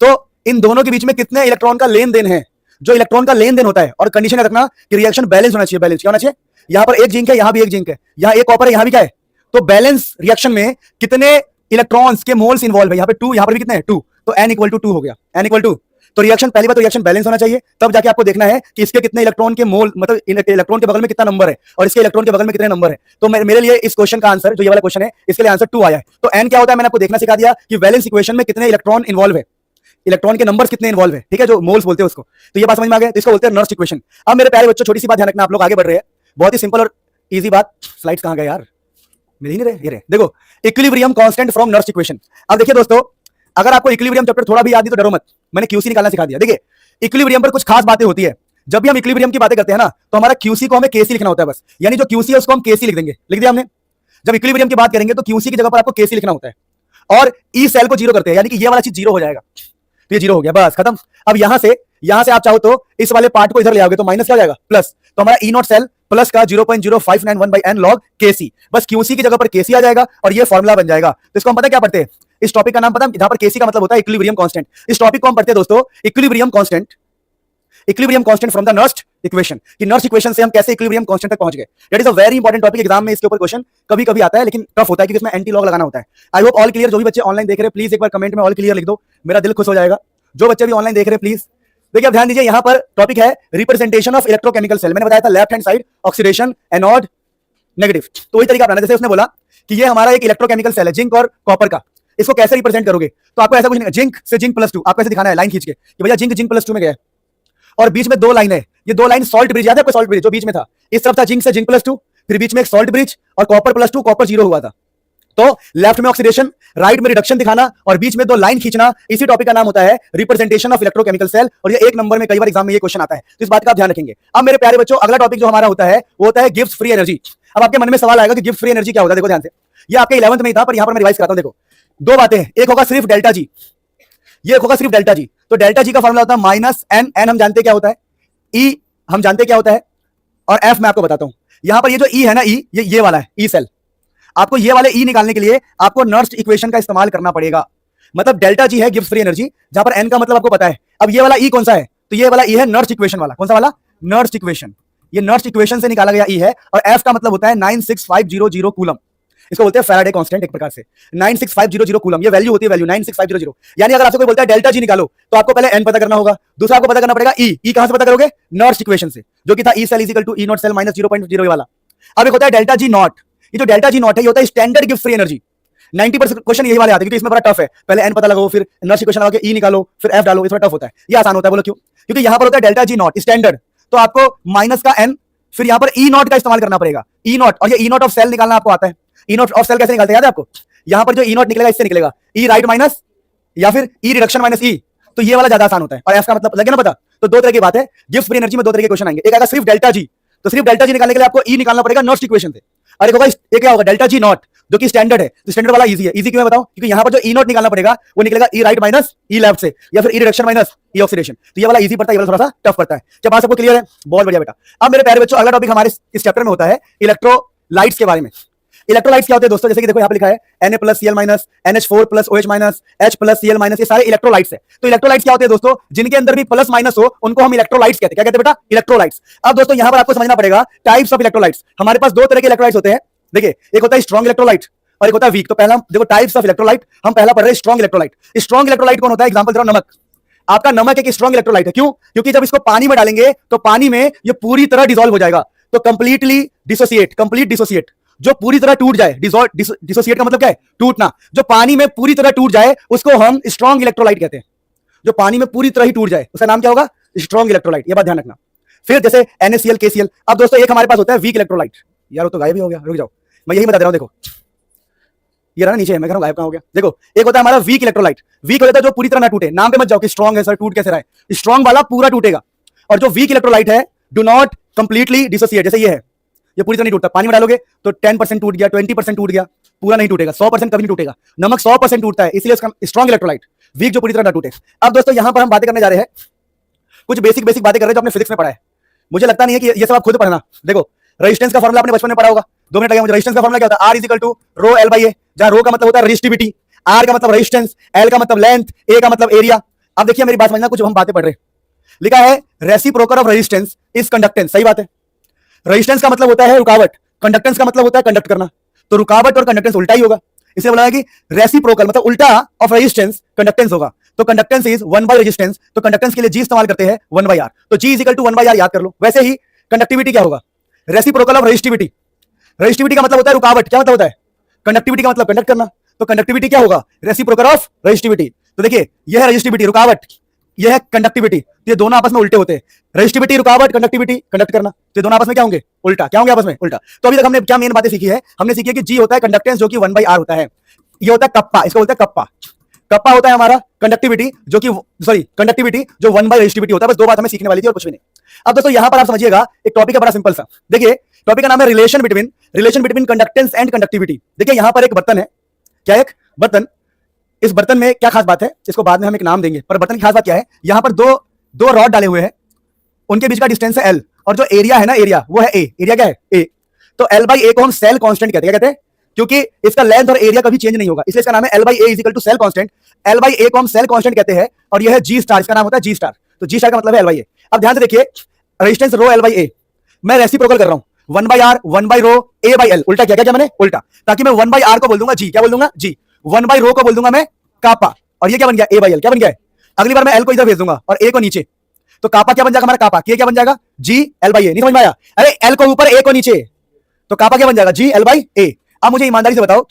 तो इन दोनों के बीच में कितने इलेक्ट्रॉन का लेन देन है। जो इलेक्ट्रॉन का लेन देन होता है, और कंडीशन रखना कि रिएक्शन बैलेंस होना चाहिए। बैलेंस क्या होना चाहिए? यहां पर एक जिंक है, यहां भी एक जिंक है, यहां एक कॉपर है, यहां भी क्या है। तो बैलेंस रिएक्शन में कितने इलेक्ट्रॉन्स के मोल्स इन्वॉल्व है, यहां पे 2, यहां पर भी कितने हैं 2, तो n इक्वल टू 2 हो गया। n इक्वल टू, तो रिएक्शन पहली बात तो रिएक्शन बैलेंस होना चाहिए, तब जाके आपको देखना है कि इसके कितने इलेक्ट्रॉन के मोल, मतलब इलेक्ट्रॉन के बगल में कितना नंबर है और इसके इलेक्ट्रॉन के बगल में कितने नंबर है। तो मेरे लिए इस क्वेश्चन का आंसर, जो ये वाला क्वेश्चन है, इसके लिए आंसर 2 आया है। तो n क्या होता है मैंने आपको देखना सिखा दिया कि वैलेंस इक्वेशन में कितने इलेक्ट्रॉन इन्वॉल्व है, इलेक्ट्रॉन के नंबर्स कितने इन्वॉल्व है, ठीक है, जो मोल्स बोलते हैं उसको। तो ये बात समझ में आ गया, तो इसको बोलते हैं नर्स्ट इक्वेशन। अब मेरे प्यारे बच्चों, छोटी सी बात ध्यान रखना, आप लोग आगे बढ़ रहे हैं, बहुत ही सिंपल और इजी बात। स्लाइड्स कहां गए यार, मिल ही नहीं रहे, ये रहे। देखो, equilibrium constant from Nernst equation. अब देखिए दोस्तों, अगर आपको इक्विलिब्रियम चैप्टर थोड़ा भी याद नहीं तो डरो मत, मैंने क्यूसी निकालना सिखा दिया। देखिए, इक्विलिब्रियम पर कुछ खास बातें होती है। जब भी हम इक्विलिब्रियम की बातें करते हैं ना, तो हमारा क्यूसी को हमें केसी लिखना होता है बस, यानी जो क्यूसी है उसको हम केसी लिख देंगे, लिख दिया हमने। जब इक्विलिब्रियम की बात करेंगे तो क्यूसी की जगह पर आपको केसी लिखना होता है, और ई सेल को जीरो करते हैं, यानी कि ये वाला चीज जीरो हो जाएगा, तो ये जीरो हो गया, बस खत्म। अब यहां से आप चाहो तो इस वाले पार्ट को इधर ले आओगे तो माइनस क्या हो जाएगा, प्लस। तो हमारा ई नॉट सेल प्लस का 0.0591/n log kc, बस क्यूसी की जगह पर केसी आ जाएगा और ये फॉर्मूला बन जाएगा। तो इसको हम पता क्या पढ़ते हैं, इस टॉपिक का नाम पता है, जहां पर केसी का मतलब होता है इक्विलिब्रियम कांस्टेंट। इस टॉपिक को हम पढ़ते हैं दोस्तों equilibrium constant, equilibrium constant from the Nernst equation, कि नर्स्ट इक्वेशन से हम कैसे इक्विलिब्रियम कांस्टेंट तक पहुंच गए। That is a very important topic, exam में इसके ऊपर क्वेश्चन कभी कभी आता है, लेकिन टफ होता है क्योंकि इसमें एंटी लॉग लगाना होता है। I hope all clear. जो भी बच्चे ऑनलाइन देख रहे हैं प्लीज एक बार कमेंट में ऑल क्लियर लिख दो, मेरा दिल खुश हो जाएगा। जो बच्चे भी ऑनलाइन देख रहे हैं प्लीज देखिए, अब ध्यान दीजिए, यहां पर टॉपिक है रिप्रेजेंटेशन ऑफ इलेक्ट्रोकेमिकल सेल। मैंने बताया था left hand side oxidation, anode, negative. तो वही तरीका अपनाना, जैसे उसने बोला कि ये हमारा एक इलेक्ट्रोकेमिकल सेल है जिंक और कॉपर का, इसको कैसे रिप्रेजेंट करोगे, तो आपको ऐसा कुछ नहीं, जिंक से जिंक प्लस 2 आपको ऐसे दिखाना है लाइन खींच के कि भैया जिंक जिंक प्लस 2 में गया है, और बीच में 2 लाइन है, ये 2 लाइन सॉल्ट ब्रिज, याद है आपको सॉल्ट ब्रिज जो बीच में था, इस तरफ था जिंक से जिंक प्लस 2, फिर बीच में एक सॉल्ट ब्रिज और कॉपर प्लस 2, कॉपर 0 हुआ था। तो लेफ्ट में ऑक्सीडेशन, राइट में रिडक्शन दिखाना और बीच में 2 लाइन खींचना, इसी टॉपिक का नाम होता है रिप्रेजेंटेशन ऑफ इलेक्ट्रोकेमिकल सेल, और ये 1 नंबर में कई बार एग्जाम में ये क्वेश्चन आता है, तो इस बात का आप ध्यान रखेंगे। अब मेरे प्यारे बच्चों, अगला टॉपिक जो हमारा होता है वो होता है गिब्स फ्री एनर्जी। अब आपके मन में सवाल आएगा कि गिब्स फ्री एनर्जी क्या होता है, देखो ध्यान से, ये आपके 11th में ही था पर यहां पर मैं रिवाइज कराता हूं। देखो, 2 बातें हैं, एक होगा सिर्फ डेल्टा जी, ये एक होगा सिर्फ डेल्टा जी। तो डेल्टा जी का फॉर्मूला होता है माइनस एन, एन हम जानते क्या होता है, ई हम जानते क्या होता है, और एफ मैं आपको बताता हूं। यहां पर ये जो ई है ना, ई ये वाला है ई सेल, आपको ये वाले ई निकालने के लिए आपको नर्स्ट इक्वेशन का इस्तेमाल करना पड़ेगा। मतलब डेल्टा जी है गिब्स फ्री एनर्जी, जहां पर एन का मतलब आपको पता है। अब ये वाला ई कौन सा है, तो ये वाला ई है नर्स्ट इक्वेशन वाला, कौन सा वाला, नर्स्ट इक्वेशन, ये नर्स्ट इक्वेशन से निकाला गया ई है, और एफ का मतलब होता है 96500 कूलम, इसको बोलते हैं फैराडे कांस्टेंट एक प्रकार से, 96500 कूलम, ये वैल्यू होती है, वैल्यू 96500। यानी अगर आपसे कोई बोलता है डेल्टा जी निकालो, तो आपको पहले एन पता करना होगा, दूसरा आपको पता करना पड़ेगा ई, ई कहां से पता करोगे, नर्स्ट इक्वेशन से, जो कि था E cell is equal to E nought cell minus 0.0 वाला। अब एक होता है डेल्टा जी नॉट, ये जो डेल्टा जी नॉट है ये होता है standard Gibbs free energy. 90% question यही वाले आते हैं क्योंकि इसमें बड़ा टफ है, पहले एन पता लगाओ, फिर नर्स्ट इक्वेशन लगा के ई निकालो, फिर एफ डालो, थोड़ा टफ होता है। ये आसान होता है, बोलो क्यों, क्योंकि यहां पर होता है डेल्टा जी नॉट स्टैंडर्ड, तो आपको माइनस का एन, फिर यहां पर ई नॉट का इस्तेमाल करना पड़ेगा, ई नॉट, और ये ई नॉट ऑफ सेल निकालना आपको आता है। ई नॉट ऑफ सेल कैसे निकालते हैं याद है आपको, यहां पर जो ई नॉट निकलेगा इससे निकलेगा ई राइट माइनस या फिर ई रिडक्शन माइनस ई, तो ये वाला ज्यादा आसान होता है, और एफ का मतलब लगे ना पता। तो 2 तरह की बात है, गिब्स फ्री एनर्जी में 2 तरह के क्वेश्चन आएंगे, एक आएगा सिर्फ डेल्टा जी, तो सिर्फ डेल्टा जी निकालने के लिए आपको ई निकालना पड़ेगा नर्स्ट इक्वेशन से, और एक होगा एक क्या होगा डेल्टा जी नॉट जो कि स्टैंडर्ड है। तो स्टैंडर्ड वाला इजी है, इजी क्यों मैं बताऊं, क्योंकि यहां पर जो ई नॉट निकालना पड़ेगा वो निकलेगा ई राइट माइनस ई लेफ्ट से, या फिर ई रिडक्शन माइनस ई ऑक्सीडेशन। तो ये वाला इजी पड़ता है, ये वाला थोड़ा सा टफ पड़ता है। जब बात सबको क्लियर है, बहुत बढ़िया बेटा। अब मेरे प्यारे बच्चों, अगला टॉपिक हमारे इस चैप्टर में होता है इलेक्ट्रोलाइट्स के बारे में। इलेक्ट्रोलाइट्स क्या होते हैं दोस्तों, जैसे कि देखो यहां पे लिखा है Na+Cl- NH4+OH-, H+Cl- ये सारे इलेक्ट्रोलाइट्स है। तो इलेक्ट्रोलाइट्स क्या होते हैं दोस्तों, जिनके अंदर भी प्लस माइनस हो उनको हम इलेक्ट्रोलाइट्स कहते हैं। क्या कहते हैं बेटा, इलेक्ट्रोलाइट्स। अब दोस्तों यहां पर आपको समझना पड़ेगा टाइप्स ऑफ इलेक्ट्रोलाइट्स। हमारे पास 2 तरह के इलेक्ट्रोलाइट्स होते हैं, देखिए एक होता है स्ट्रॉन्ग इलेक्ट्रोलाइट और एक होता है वीक। तो पहला देखो टाइप्स ऑफ इलेक्ट्रोलाइट, हम पहला पढ़ रहे हैं स्ट्रॉन्ग इलेक्ट्रोलाइट। स्ट्रॉन्ग इलेक्ट्रोलाइट कौन होता है, एग्जांपल दे रहा हूं, नमक। आपका नमक एक स्ट्रॉन्ग इलेक्ट्रोलाइट है, क्यों, क्योंकि जब इसको पानी में डालेंगे तो पानी में ये पूरी तरह डिसॉल्व हो जाएगा, तो कंप्लीटली डिसोसिएट, कंप्लीट डिसोसिएट, जो पूरी तरह टूट जाए, डिसोसिएट का मतलब क्या है, टूटना, जो पानी में पूरी तरह टूट जाए उसको हम स्ट्रॉन्ग इलेक्ट्रोलाइट कहते हैं। जो पानी में पूरी तरह ही टूट जाए उसका नाम क्या होगा, स्ट्रॉन्ग इलेक्ट्रोलाइट, ये बात ध्यान रखना। फिर जैसे NaCl, KCl। अब दोस्तों एक हमारे पास होता है वीक इलेक्ट्रोलाइट, यार वो तो गायब ही हो गया, रुक जाओ मैं यही बता दे रहा हूं, देखो ये रहा नीचे, मैं कह रहा हूं गायब कहां हो गया। देखो एक होता है हमारा वीक इलेक्ट्रोलाइट, वीक होता है जो पूरी तरह ना टूटे। नाम पे मत जाओ कि स्ट्रॉन्ग है सर, टूट कैसे रहा है, स्ट्रॉन्ग वाला पूरा टूटेगा। और जो वीक इलेक्ट्रोलाइट है डू नॉट कंप्लीटली डिसोसिएट, जैसे ये है, ये पूरी तरह नहीं टूटता, पानी में डालोगे तो 10% टूट गया, 20% टूट गया, पूरा नहीं टूटेगा, 100% कभी नहीं टूटेगा। नमक 100% टूटता है, इसलिए उसका स्ट्रॉन्ग इलेक्ट्रोलाइट, वीक जो पूरी तरह ना टूटे। अब दोस्तों यहां पर हम बातें करने जा रहे हैं, कुछ बेसिक बातें कर रहे हैं जो आपने फिजिक्स में पढ़ा है। मुझे लगता नहीं है कि ये सब आप खुद पढ़ना। देखो रेजिस्टेंस का फॉर्मूला आपने बचपन में पढ़ा होगा, 2 मिनट लगे मुझे। रेजिस्टेंस का फॉर्मूला क्या होता है, R = ρl/a, जहां रो का मतलब होता है रेजिस्टिविटी, R का मतलब रेजिस्टेंस, L का मतलब लेंथ, A का मतलब एरिया। अब देखिए मेरी बात समझना, कुछ हम बातें पढ़ रहे हैं। लिखा है reciprocal of resistance is conductance. सही बात है। रेजिस्टेंस का मतलब होता है रुकावट, कंडक्टेंस का मतलब होता है कंडक्ट करना, तो रुकावट और कंडक्टेंस उल्टा ही होगा। इसलिए बोला है कि रेसिप्रोकल मतलब उल्टा ऑफ रेजिस्टेंस कंडक्टेंस होगा। तो कंडक्टेंस इज 1 बाय रेजिस्टेंस, तो कंडक्टेंस के लिए जी इस्तेमाल करते हैं 1 बाय आर, तो G is equal to 1 by R याद कर लो। वैसे ही कंडक्टिविटी क्या होगा, रेसिप्रोकल ऑफ रेजिस्टिविटी। रेजिस्टिविटी का मतलब होता है रुकावट, क्या मतलब होता है, कंडक्टिविटी का मतलब कंडक्ट करना, तो कंडक्टिविटी क्या होगा, रेसिप्रोकल ऑफ रेजिस्टिविटी। तो देखिए यह है रेजिस्टिविटी रुकावट, यह है कंडक्टिविटी, तो ये दोनों आपस में उल्टे होते हैं। रेजिस्टिविटी रुकावट, कंडक्टिविटी कंडक्ट करना, तो ये दोनों आपस में क्या होंगे, उल्टा। क्या होंगे आपस में, उल्टा। तो अभी तक हमने क्या मेन बातें सीखी है, हमने सीखी है कि जी होता है कंडक्टेंस जो कि 1 बाय आर होता है, ये होता है कप्पा, इसको बोलते हैं कप्पा। कप्पा होता है हमारा कंडक्टिविटी जो कि कंडक्टिविटी जो 1 बाय रेजिस्टिविटी होता है। बस दो बात हमें सीखने वाली थी और कुछ भी नहीं। अब दोस्तों यहां पर आप समझिएगा, एक टॉपिक है बड़ा सिंपल सा। देखिए टॉपिक का नाम है relation between conductance and conductivity. देखिए यहां पर एक बर्तन है, क्या एक बर्तन, इस बर्तन में क्या खास बात है, इसको बाद में हम एक नाम देंगे, पर बर्तन की खास बात क्या है, यहां पर दो रॉड डाले हुए हैं, उनके बीच का डिस्टेंस है एल, और जो एरिया है ना, एरिया वो है ए। एरिया क्या है, ए। तो एल बाई ए को हम सेल कांस्टेंट कहते हैं। क्या कहते हैं, क्योंकि इसका लेंथ और एरिया कभी चेंज नहीं होगा, इसलिए इसका नाम है L by A is equal to cell constant. L by A को हम सेल कांस्टेंट कहते हैं, और यह है जी स्टार, इसका नाम होता है जी स्टार। तो जी स्टार का मतलब है एल बाई ए। अब ध्यान से देखिए, resistance rho L by A, मैं रेसिप्रोकल कर रहा हूं 1 by R 1 by rho A by L. उल्टा क्या मैंने, उल्टा, ताकि मैं 1 बाय आर को बोल दूंगा जी, क्या बोल दूंगा जी, 1 बाय रो को बोल दूंगा मैं कापा, और ये क्या बन गया, ए बाय एल। क्या बन गया है, अगली बार मैं एल को इधर भेज दूंगा और ए को नीचे, तो कापा क्या बन जाएगा हमारा, कापा, क्या बन जाएगा, जी एल बाई ए। नहीं समझ में आया, अरे एल को ऊपर ए को नीचे, तो कापा क्या बन जाएगा, जी एल बाई ए। अब मुझे ईमानदारी से बताओ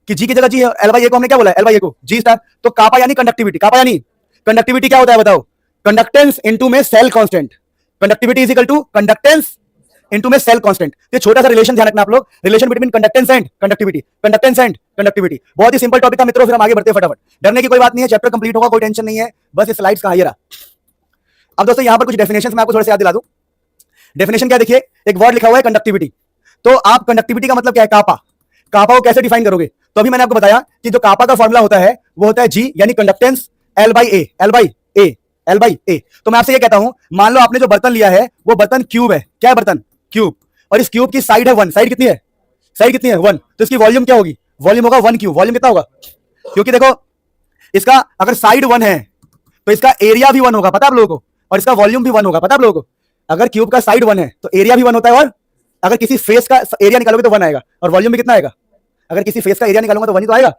कि जी की जगह जी है, एल बाई ए को हमने क्या बोला, एल बाई ए को जी स्टार, तो कापा यानी कंडक्टिविटी, कापा यानी कंडक्टिविटी क्या होता है बताओ, कंडक्टेंस इनटू में cell constant. Conductivity is equal to conductance into में सेल कांस्टेंट। ये छोटा सा रिलेशन ध्यान रखना आप लोग, relation between conductance and conductivity, conductance and conductivity. बहुत ही सिंपल टॉपिक था मित्रों, फिर हम आगे बढ़ते हैं फटाफट। डरने की कोई बात नहीं है, चैप्टर कंप्लीट होगा, कोई टेंशन नहीं है, बस ये स्लाइड्स कहां, ये रहा। अब दोस्तों यहां पर कुछ डेफिनेशंस मैं आपको थोड़े से याद दिला दूं। डेफिनेशन क्या, देखिए एक वर्ड लिखा हुआ है कंडक्टिविटी, तो आप कंडक्टिविटी का मतलब क्या है, कापा, कापा को कैसे डिफाइन करोगे, तो अभी मैंने आपको बताया कि जो कापा का फॉर्मूला होता है वो होता है जी यानी conductance L by A, L by A, L by A. तो मैं आपसे ये कहता हूं, मान लो आपने जो बर्तन लिया है वो बर्तन क्यूब है, क्या है बर्तन, क्यूब, और इस क्यूब की साइड है 1, साइड कितनी है, साइड कितनी है 1, तो इसकी वॉल्यूम क्या होगी, वॉल्यूम होगा 1 क्यूब। वॉल्यूम कितना होगा, क्योंकि देखो इसका अगर साइड 1 है तो इसका एरिया भी 1 होगा, पता है आप लोगों को, और इसका वॉल्यूम भी 1 होगा, पता है आप लोगों को। अगर क्यूब का साइड 1 है तो एरिया भी 1 होता है, और अगर किसी फेस का एरिया निकालोगे तो 1 आएगा, और वॉल्यूम भी कितना आएगा, अगर किसी फेस का एरिया निकालूंगा तो 1 ही तो आएगा।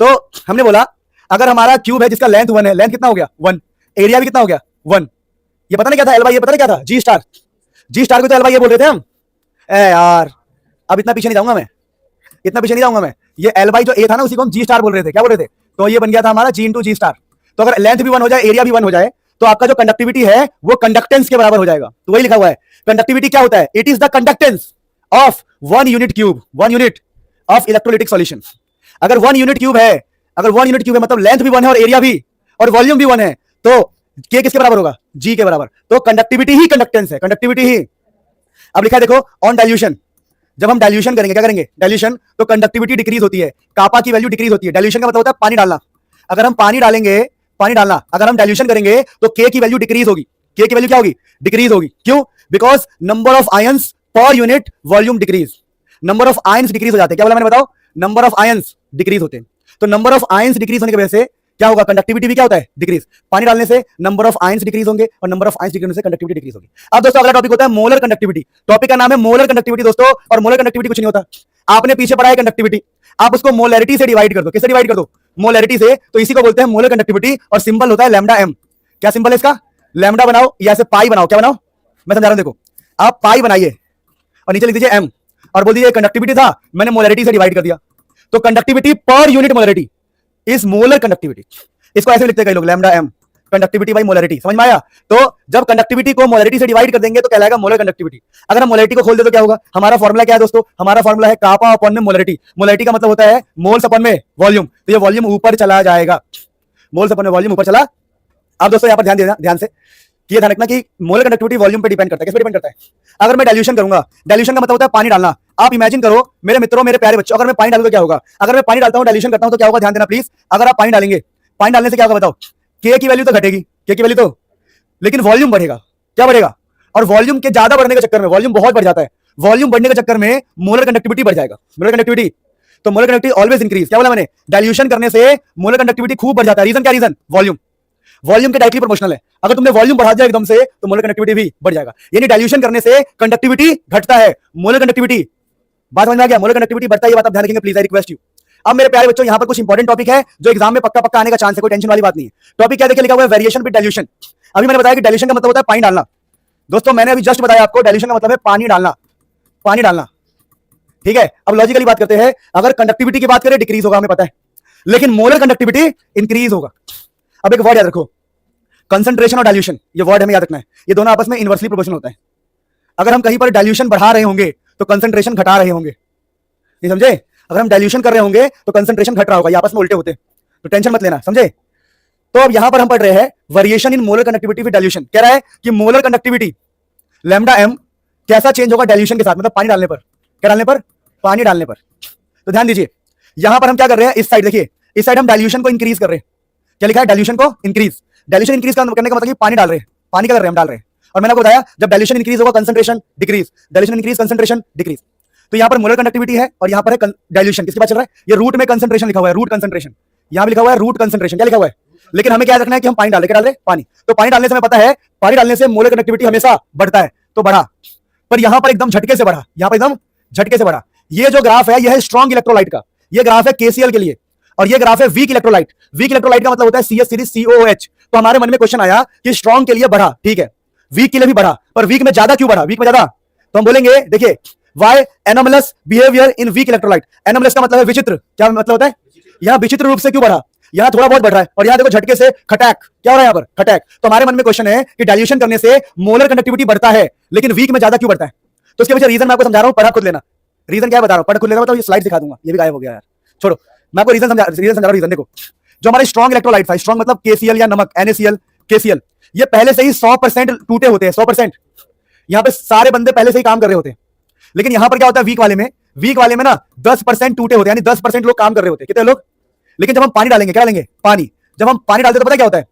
तो हमने बोला अगर हमारा क्यूब है जिसका लेंथ 1 है, लेंथ कितना हो गया 1, एरिया भी कितना हो गया 1। ये पता नहीं क्या था, एल बाई, ये पता नहीं क्या था, जी स्टार, जी स्टार को तो एल बाई ये बोल रहे थे हम। ए यार अब इतना पीछे नहीं जाऊंगा मैं, इतना पीछे नहीं जाऊंगा मैं, ये एल बाई जो ए था ना उसी को हम जी स्टार बोल रहे थे, क्या बोल रहे थे, तो ये बन गया था हमारा जी इंटू जी स्टार। तो अगर लेंथ भी 1 हो जाए, एरिया भी 1 हो जाए, तो आपका जो कंडक्टिविटी है वो कंडक्टेंस के बराबर हो जाएगा। तो वही लिखा हुआ है, कंडक्टिविटी क्या होता है, it is the conductance of 1 unit cube, 1 unit of electrolytic solution. अगर 1 यूनिट क्यूब है, अगर 1 यूनिट क्यूब है मतलब लेंथ भी 1 है और एरिया भी और वॉल्यूम भी 1 है, तो के किसके बराबर होगा, जी के बराबर। तो कंडक्टिविटी ही कंडक्टेंस है, कंडक्टिविटी ही। अब लिखा है देखो ऑन डाइल्यूशन, जब हम डाइल्यूशन करेंगे, क्या करेंगे डाइल्यूशन, तो कंडक्टिविटी डिक्रीज होती है, कापा की वैल्यू डिक्रीज होती है। डाइल्यूशन का मतलब होता है पानी डालना, अगर हम पानी डालेंगे, पानी डालना, अगर हम डाइल्यूशन करेंगे तो के की वैल्यू डिक्रीज होगी, के की वैल्यू क्या होगी, डिक्रीज होगी। क्यों, because number of ions per unit volume decrease, number of ions decrease हो जाते हैं। क्या बोला मैंने, बताओ, नंबर ऑफ आयंस डिक्रीज होते हैं। तो नंबर ऑफ आयंस डिक्रीज होने की वजह से क्या होगा, कंडक्टिविटी भी क्या होता है, डिक्रीज। पानी डालने से नंबर ऑफ आयंस डिक्रीज होंगे, और नंबर ऑफ आयंस डिक्रीज होने से कंडक्टिविटी डिक्रीज होगी। अब दोस्तों अगला टॉपिक होता है मोलर कंडक्टिविटी। टॉपिक का नाम है मोलर कंडक्टिविटी दोस्तों, और मोलर कंडक्टिविटी कुछ नहीं होता, आपने पीछे पढ़ा है कंडक्टिविटी, आप उसको मोलैरिटी से डिवाइड कर दो। किससे डिवाइड कर दो, मोलैरिटी से, तो इसी को बोलते हैं मोलर कंडक्टिविटी, और सिंबल होता है लैम्डा एम। क्या सिंबल है इसका, लैम्डा बनाओ या से पाई बनाओ, क्या बनाओ, मैं समझा रहा हूं, देखो आप पाई बनाइए और नीचे लिख दीजिए एम, और बोल दीजिए कंडक्टिविटी था, मैंने मोलैरिटी से डिवाइड कर दिया, तो कंडक्टिविटी पर unit molarity is molar conductivity. इसको ऐसे लिखते हैं कई लोग, lambda M, conductivity by molarity. समझ में आया, तो जब कंडक्टिविटी को मोलैरिटी से डिवाइड कर देंगे तो कहलाएगा मोलर कंडक्टिविटी। अगर हम मोलैरिटी को खोल दे तो क्या होगा, हमारा फॉर्मूला क्या है दोस्तों, हमारा फॉर्मूला है कापा अपॉन में मोलैरिटी। मोलैरिटी का मतलब होता है मोल्स अपॉन में वॉल्यूम, तो ये वॉल्यूम ऊपर चला जाएगा, मोल्स अपॉन में वॉल्यूम ऊपर चला। अब दोस्तों यहां पर ध्यान देना, ध्यान से ये ध्यान रखना कि मोलर कंडक्टिविटी वॉल्यूम पे डिपेंड करता है। किस पे डिपेंड करता है, अगर मैं डाइल्यूशन करूंगा, डाइल्यूशन का मतलब होता है पानी डालना। आप इमेजिन करो मेरे मित्रों, मेरे प्यारे बच्चों, अगर मैं पानी डालूं तो क्या होगा, अगर मैं पानी डालता हूं, डाइल्यूशन करता हूं तो क्या होगा, ध्यान देना प्लीज। अगर आप पानी डालेंगे, पानी डालने से क्या होगा बताओ, के की वैल्यू तो घटेगी, के की वैल्यू तो, लेकिन वॉल्यूम बढ़ेगा, क्या बढ़ेगा, और वॉल्यूम के ज्यादा बढ़ने के चक्कर में वॉल्यूम बहुत बढ़ जाता है, वॉल्यूम बढ़ने के चक्कर में मोलर कंडक्टिविटी बढ़ जाएगा, मोलर कंडक्टिविटी। तो मोलर कंडक्टिविटी ऑलवेज इंक्रीज, क्या बोला मैंने, डाइल्यूशन करने से मोलर कंडक्टिविटी खूब बढ़ जाता है। रीजन क्या, रीजन वॉल्यूम। वॉल्यूम के डायरेक्टली प्रोपोर्शनल है। अगर तुमने वॉल्यूम बढ़ा दिया एकदम से तो मोलर कंडक्टिविटी भी बढ़ जाएगा। यानी डाइल्यूशन करने से कंडक्टिविटी घटता है, मोलर कंडक्टिविटी। बात समझ में आ गया? मोलर कंडक्टिविटी बढ़ता है, ये बात आप ध्यान रखेंगे प्लीज, आई रिक्वेस्ट यू। अब मेरे प्यारे बच्चों, यहां पर कुछ इंपॉर्टेंट टॉपिक है जो एग्जाम में पक्का पक्का आने का चांस है, कोई टेंशन वाली बात नहीं है। टॉपिक क्या देखिए, लिखा हुआ है वेरिएशन विद डाइल्यूशन। अभी मैंने बताया कि डाइल्यूशन का मतलब होता है पानी डालना। दोस्तों मैंने अभी जस्ट बताया आपको, डाइल्यूशन का मतलब है पानी डालना, पानी डालना, ठीक है। अब लॉजिकली बात करते हैं, अगर कंडक्टिविटी की बात करें डिक्रीज होगा, हमें पता है, लेकिन मोलर कंडक्टिविटी इंक्रीज होगा। अब एक वर्ड याद रखो, कंसंट्रेशन और डाइल्यूशन, ये वर्ड हमें याद रखना है, ये दोनों आपस में इनवर्सली प्रोपोर्शनल होता है। अगर हम कहीं पर डाइल्यूशन बढ़ा रहे होंगे तो कंसंट्रेशन घटा रहे होंगे, नहीं समझे? अगर हम डाइल्यूशन कर रहे होंगे तो कंसंट्रेशन घट रहा होगा, ये आपस में उल्टे होते हैं, तो टेंशन मत लेना, समझे? तो अब यहां पर हम पढ़ रहे हैं variation in molar conductivity with dilution. कह रहा है कि मोलर कंडक्टिविटी लैम्डा एम कैसा चेंज होगा डाइल्यूशन के साथ, मतलब पानी डालने पर। क्या डालने पर? पानी डालने पर। तो ध्यान दीजिए, यहां पर हम क्या कर रहे हैं, इस साइड देखिए, इस साइड हम डाइल्यूशन को इंक्रीज कर रहे हैं। क्या लिखा है? डाइल्यूशन को इंक्रीज। डाइल्यूशन इंक्रीज करने का मतलब पानी डाल रहे हैं, पानी क्या कर रहे हैं, हम डाल रहे हैं। और मैंने आपको बताया जब डाइल्यूशन इंक्रीज होगा concentration decrease, dilution increase concentration decrease. तो यहां पर मोलर कंडक्टिविटी है और यहां पर है डाइल्यूशन। किसके पास चल रहा है? ये रूट में कंसंट्रेशन लिखा हुआ है, रूट कंसंट्रेशन। यहां भी लिखा हुआ है रूट कंसंट्रेशन। क्या लिखा हुआ है? लेकिन हमें क्या रखना है कि हम पानी डाल रहे हैं, पानी। तो पानी डालने से हमें पता है, पानी डालने से मोलर कंडक्टिविटी हमेशा बढ़ता है, तो बढ़ा। पर यहां पर एकदम झटके से बढ़ा, यहां पर एकदम झटके से बढ़ा। ये जो ग्राफ है, ये है स्ट्रॉन्ग इलेक्ट्रोलाइट का, ये ग्राफ है केसीएल के लिए, और ये ग्राफ है वीक इलेक्ट्रोलाइट। वीक इलेक्ट्रोलाइट का मतलब होता है सीएस सीरीज सीओओएच। तो हमारे मन में क्वेश्चन आया कि स्ट्रॉन्ग के लिए बढ़ा, ठीक है, वीक के लिए भी बढ़ा, पर वीक में ज्यादा क्यों बढ़ा? वीक में ज्यादा, तो हम बोलेंगे देखिए, why anomalous behaviour in weak electrolyte. Anomalous का मतलब है विचित्र। क्या मतलब होता है? यहां विचित्र रूप से क्यों बढ़ा? यहां थोड़ा बहुत बढ़ रहा है, और यहां देखो झटके से खटैक। क्या हो रहा है यहां पर? खटैक। तो हमारे मन में क्वेश्चन है कि डाइल्यूशन करने से मोलर कंडक्टिविटी बढ़ता है, लेकिन वीक में ज्यादा क्यों बढ़ता है? तो इसके पीछे रीजन मैं आपको समझा रहा हूं, पढ़ा खुद लेना। रीजन क्या बता रहा हूं, पढ़ खुद लेना। बताओ, ये स्लाइड दिखा दूंगा, ये भी गायब हो गया यार, छोड़ो। मैं आपको रीजन समझा रहा हूं। रीजन देखो, जो हमारे स्ट्रॉन्ग इलेक्ट्रोलाइट था, स्ट्रॉन्ग मतलब केसीएल या नमक, NaCl, KCl, ये पहले से ही 100% टूटे होते हैं, 100%। यहां पे सारे बंदे पहले से ही काम कर रहे होते हैं। लेकिन यहां पर क्या होता है, वीक वाले में ना 10% टूटे होते हैं, यानी 10% लोग काम कर रहे होते हैं। कितने लोग? लेकिन जब हम पानी डालेंगे, क्या डालेंगे? पानी। जब हम पानी डालते तो पता क्या होता है,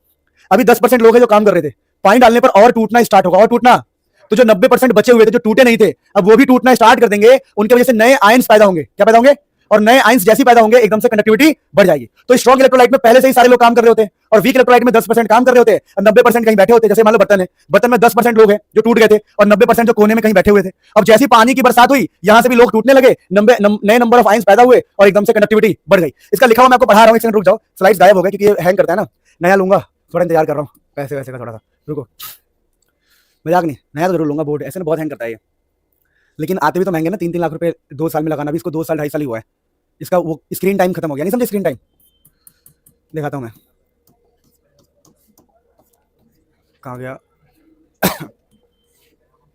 अभी 10% लोग हैं जो काम कर रहे थे, पानी डालने पर और टूटना स्टार्ट होगा, और टूटना। तो जो 90% बचे हुए थे, जो टूटे नहीं थे, अब वो भी टूटना स्टार्ट कर देंगे। उनकी वजह से नए आयंस पैदा होंगे। क्या पैदा होंगे? और नए आयंस जैसे पैदा होंगे, एकदम से कंडक्टिविटी बढ़ जाएगी। तो स्ट्रॉन्ग इलेक्ट्रोलाइट में पहले से ही सारे लोग काम कर रहे होते हैं, और वीक इलेक्ट्रोलाइट में 10% काम कर रहे होते हैं, और 90% कहीं बैठे होते हैं। जैसे मान लो बर्तन है, बर्तन में 10% लोग हैं जो टूट गए थे, और 90% जो कोने में कहीं बैठे हुए थे। अब जैसी पानी की बरसात हुई, यहां से भी लोग टूटने लगे, नए नंबर ऑफ आयंस पैदा हुए, और एकदम से कंडक्टिविटी बढ़ गई। इसका लिखा हुआ मैं आपको पढ़ा रहा हूं, एक सेकंड रुक जाओ, स्लाइड्स गायब हो गए क्योंकि हैंग करता है ना। नया लूंगा, थोड़ा इंतजार कर रहा हूँ, पैसे वैसे का थोड़ा सा, रुको, मजाक नहीं, नया तो जरूर लूंगा। बोर्ड ऐसे में बहुत हैंग करता है ये, लेकिन आते भी तो महंगे ना, 3-3 लाख रुपए 2 साल में लगाना भी, इसको 2 साल 2.5 साल ही हुआ है। इसका वो स्क्रीन टाइम खत्म हो गया, नहीं समझे? स्क्रीन टाइम दिखाता हूं मैं, कहां गया?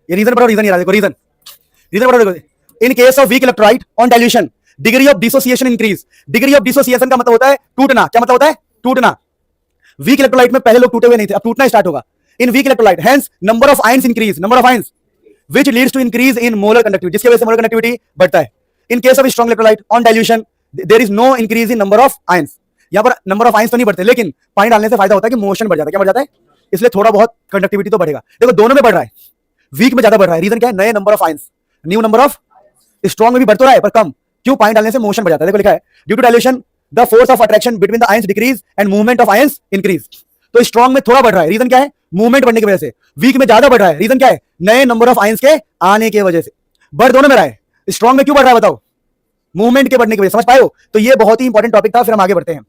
ये रीजन पढ़ो, रीजन याद देखो, रीजन पढ़ो देखो। इन case of weak electrolyte on dilution, degree of dissociation increase. Degree of dissociation का मतलब होता है टूटना। क्या मतलब होता है? टूटना। वीक इलेक्ट्रोलाइट में पहले लोग टूटे हुए नहीं थे, अब टूटना स्टार्ट होगा। In weak electrolyte hence number of ions increase, number of ions which leads to increase in molar conductivity, जिसकी वजह से मोलर कंडक्टिविटी बढ़ता है। In case of strong electrolyte on dilution there is no increase in number of ions. यहां पर number of ions तो नहीं बढ़ते, लेकिन पानी डालने से फायदा होता है कि मोशन बढ़ जाता है। क्या बढ़ जाता है? इसलिए थोड़ा बहुत कंडक्टिविटी तो बढ़ेगा। देखो दोनों में बढ़ रहा है, वीक में ज्यादा बढ़ रहा है। रीजन क्या है? नए number of ions, new number of. Strong में भी बढ़ तो रहा है पर कम, क्यों? पानी डालने से मोशन बढ़ जाता है। देखो लिखा है, due to dilution the force of attraction between the ions decrease and movement of ions increase. तो स्ट्रॉन्ग में थोड़ा बढ़ रहा है, रीजन क्या है? मूवमेंट बढ़ने की वजह से। वीक में ज्यादा बढ़ रहा है, रीजन क्या है? नए नंबर ऑफ आयंस के आने की वजह से। बढ़ दोनों में रहा है, स्ट्रॉन्ग में क्यों बढ़ रहा है बताओ? मूवमेंट के बढ़ने की वजह। समझ पाए हो? तो ये बहुत ही इंपॉर्टेंट टॉपिक था, फिर हम आगे बढ़ते हैं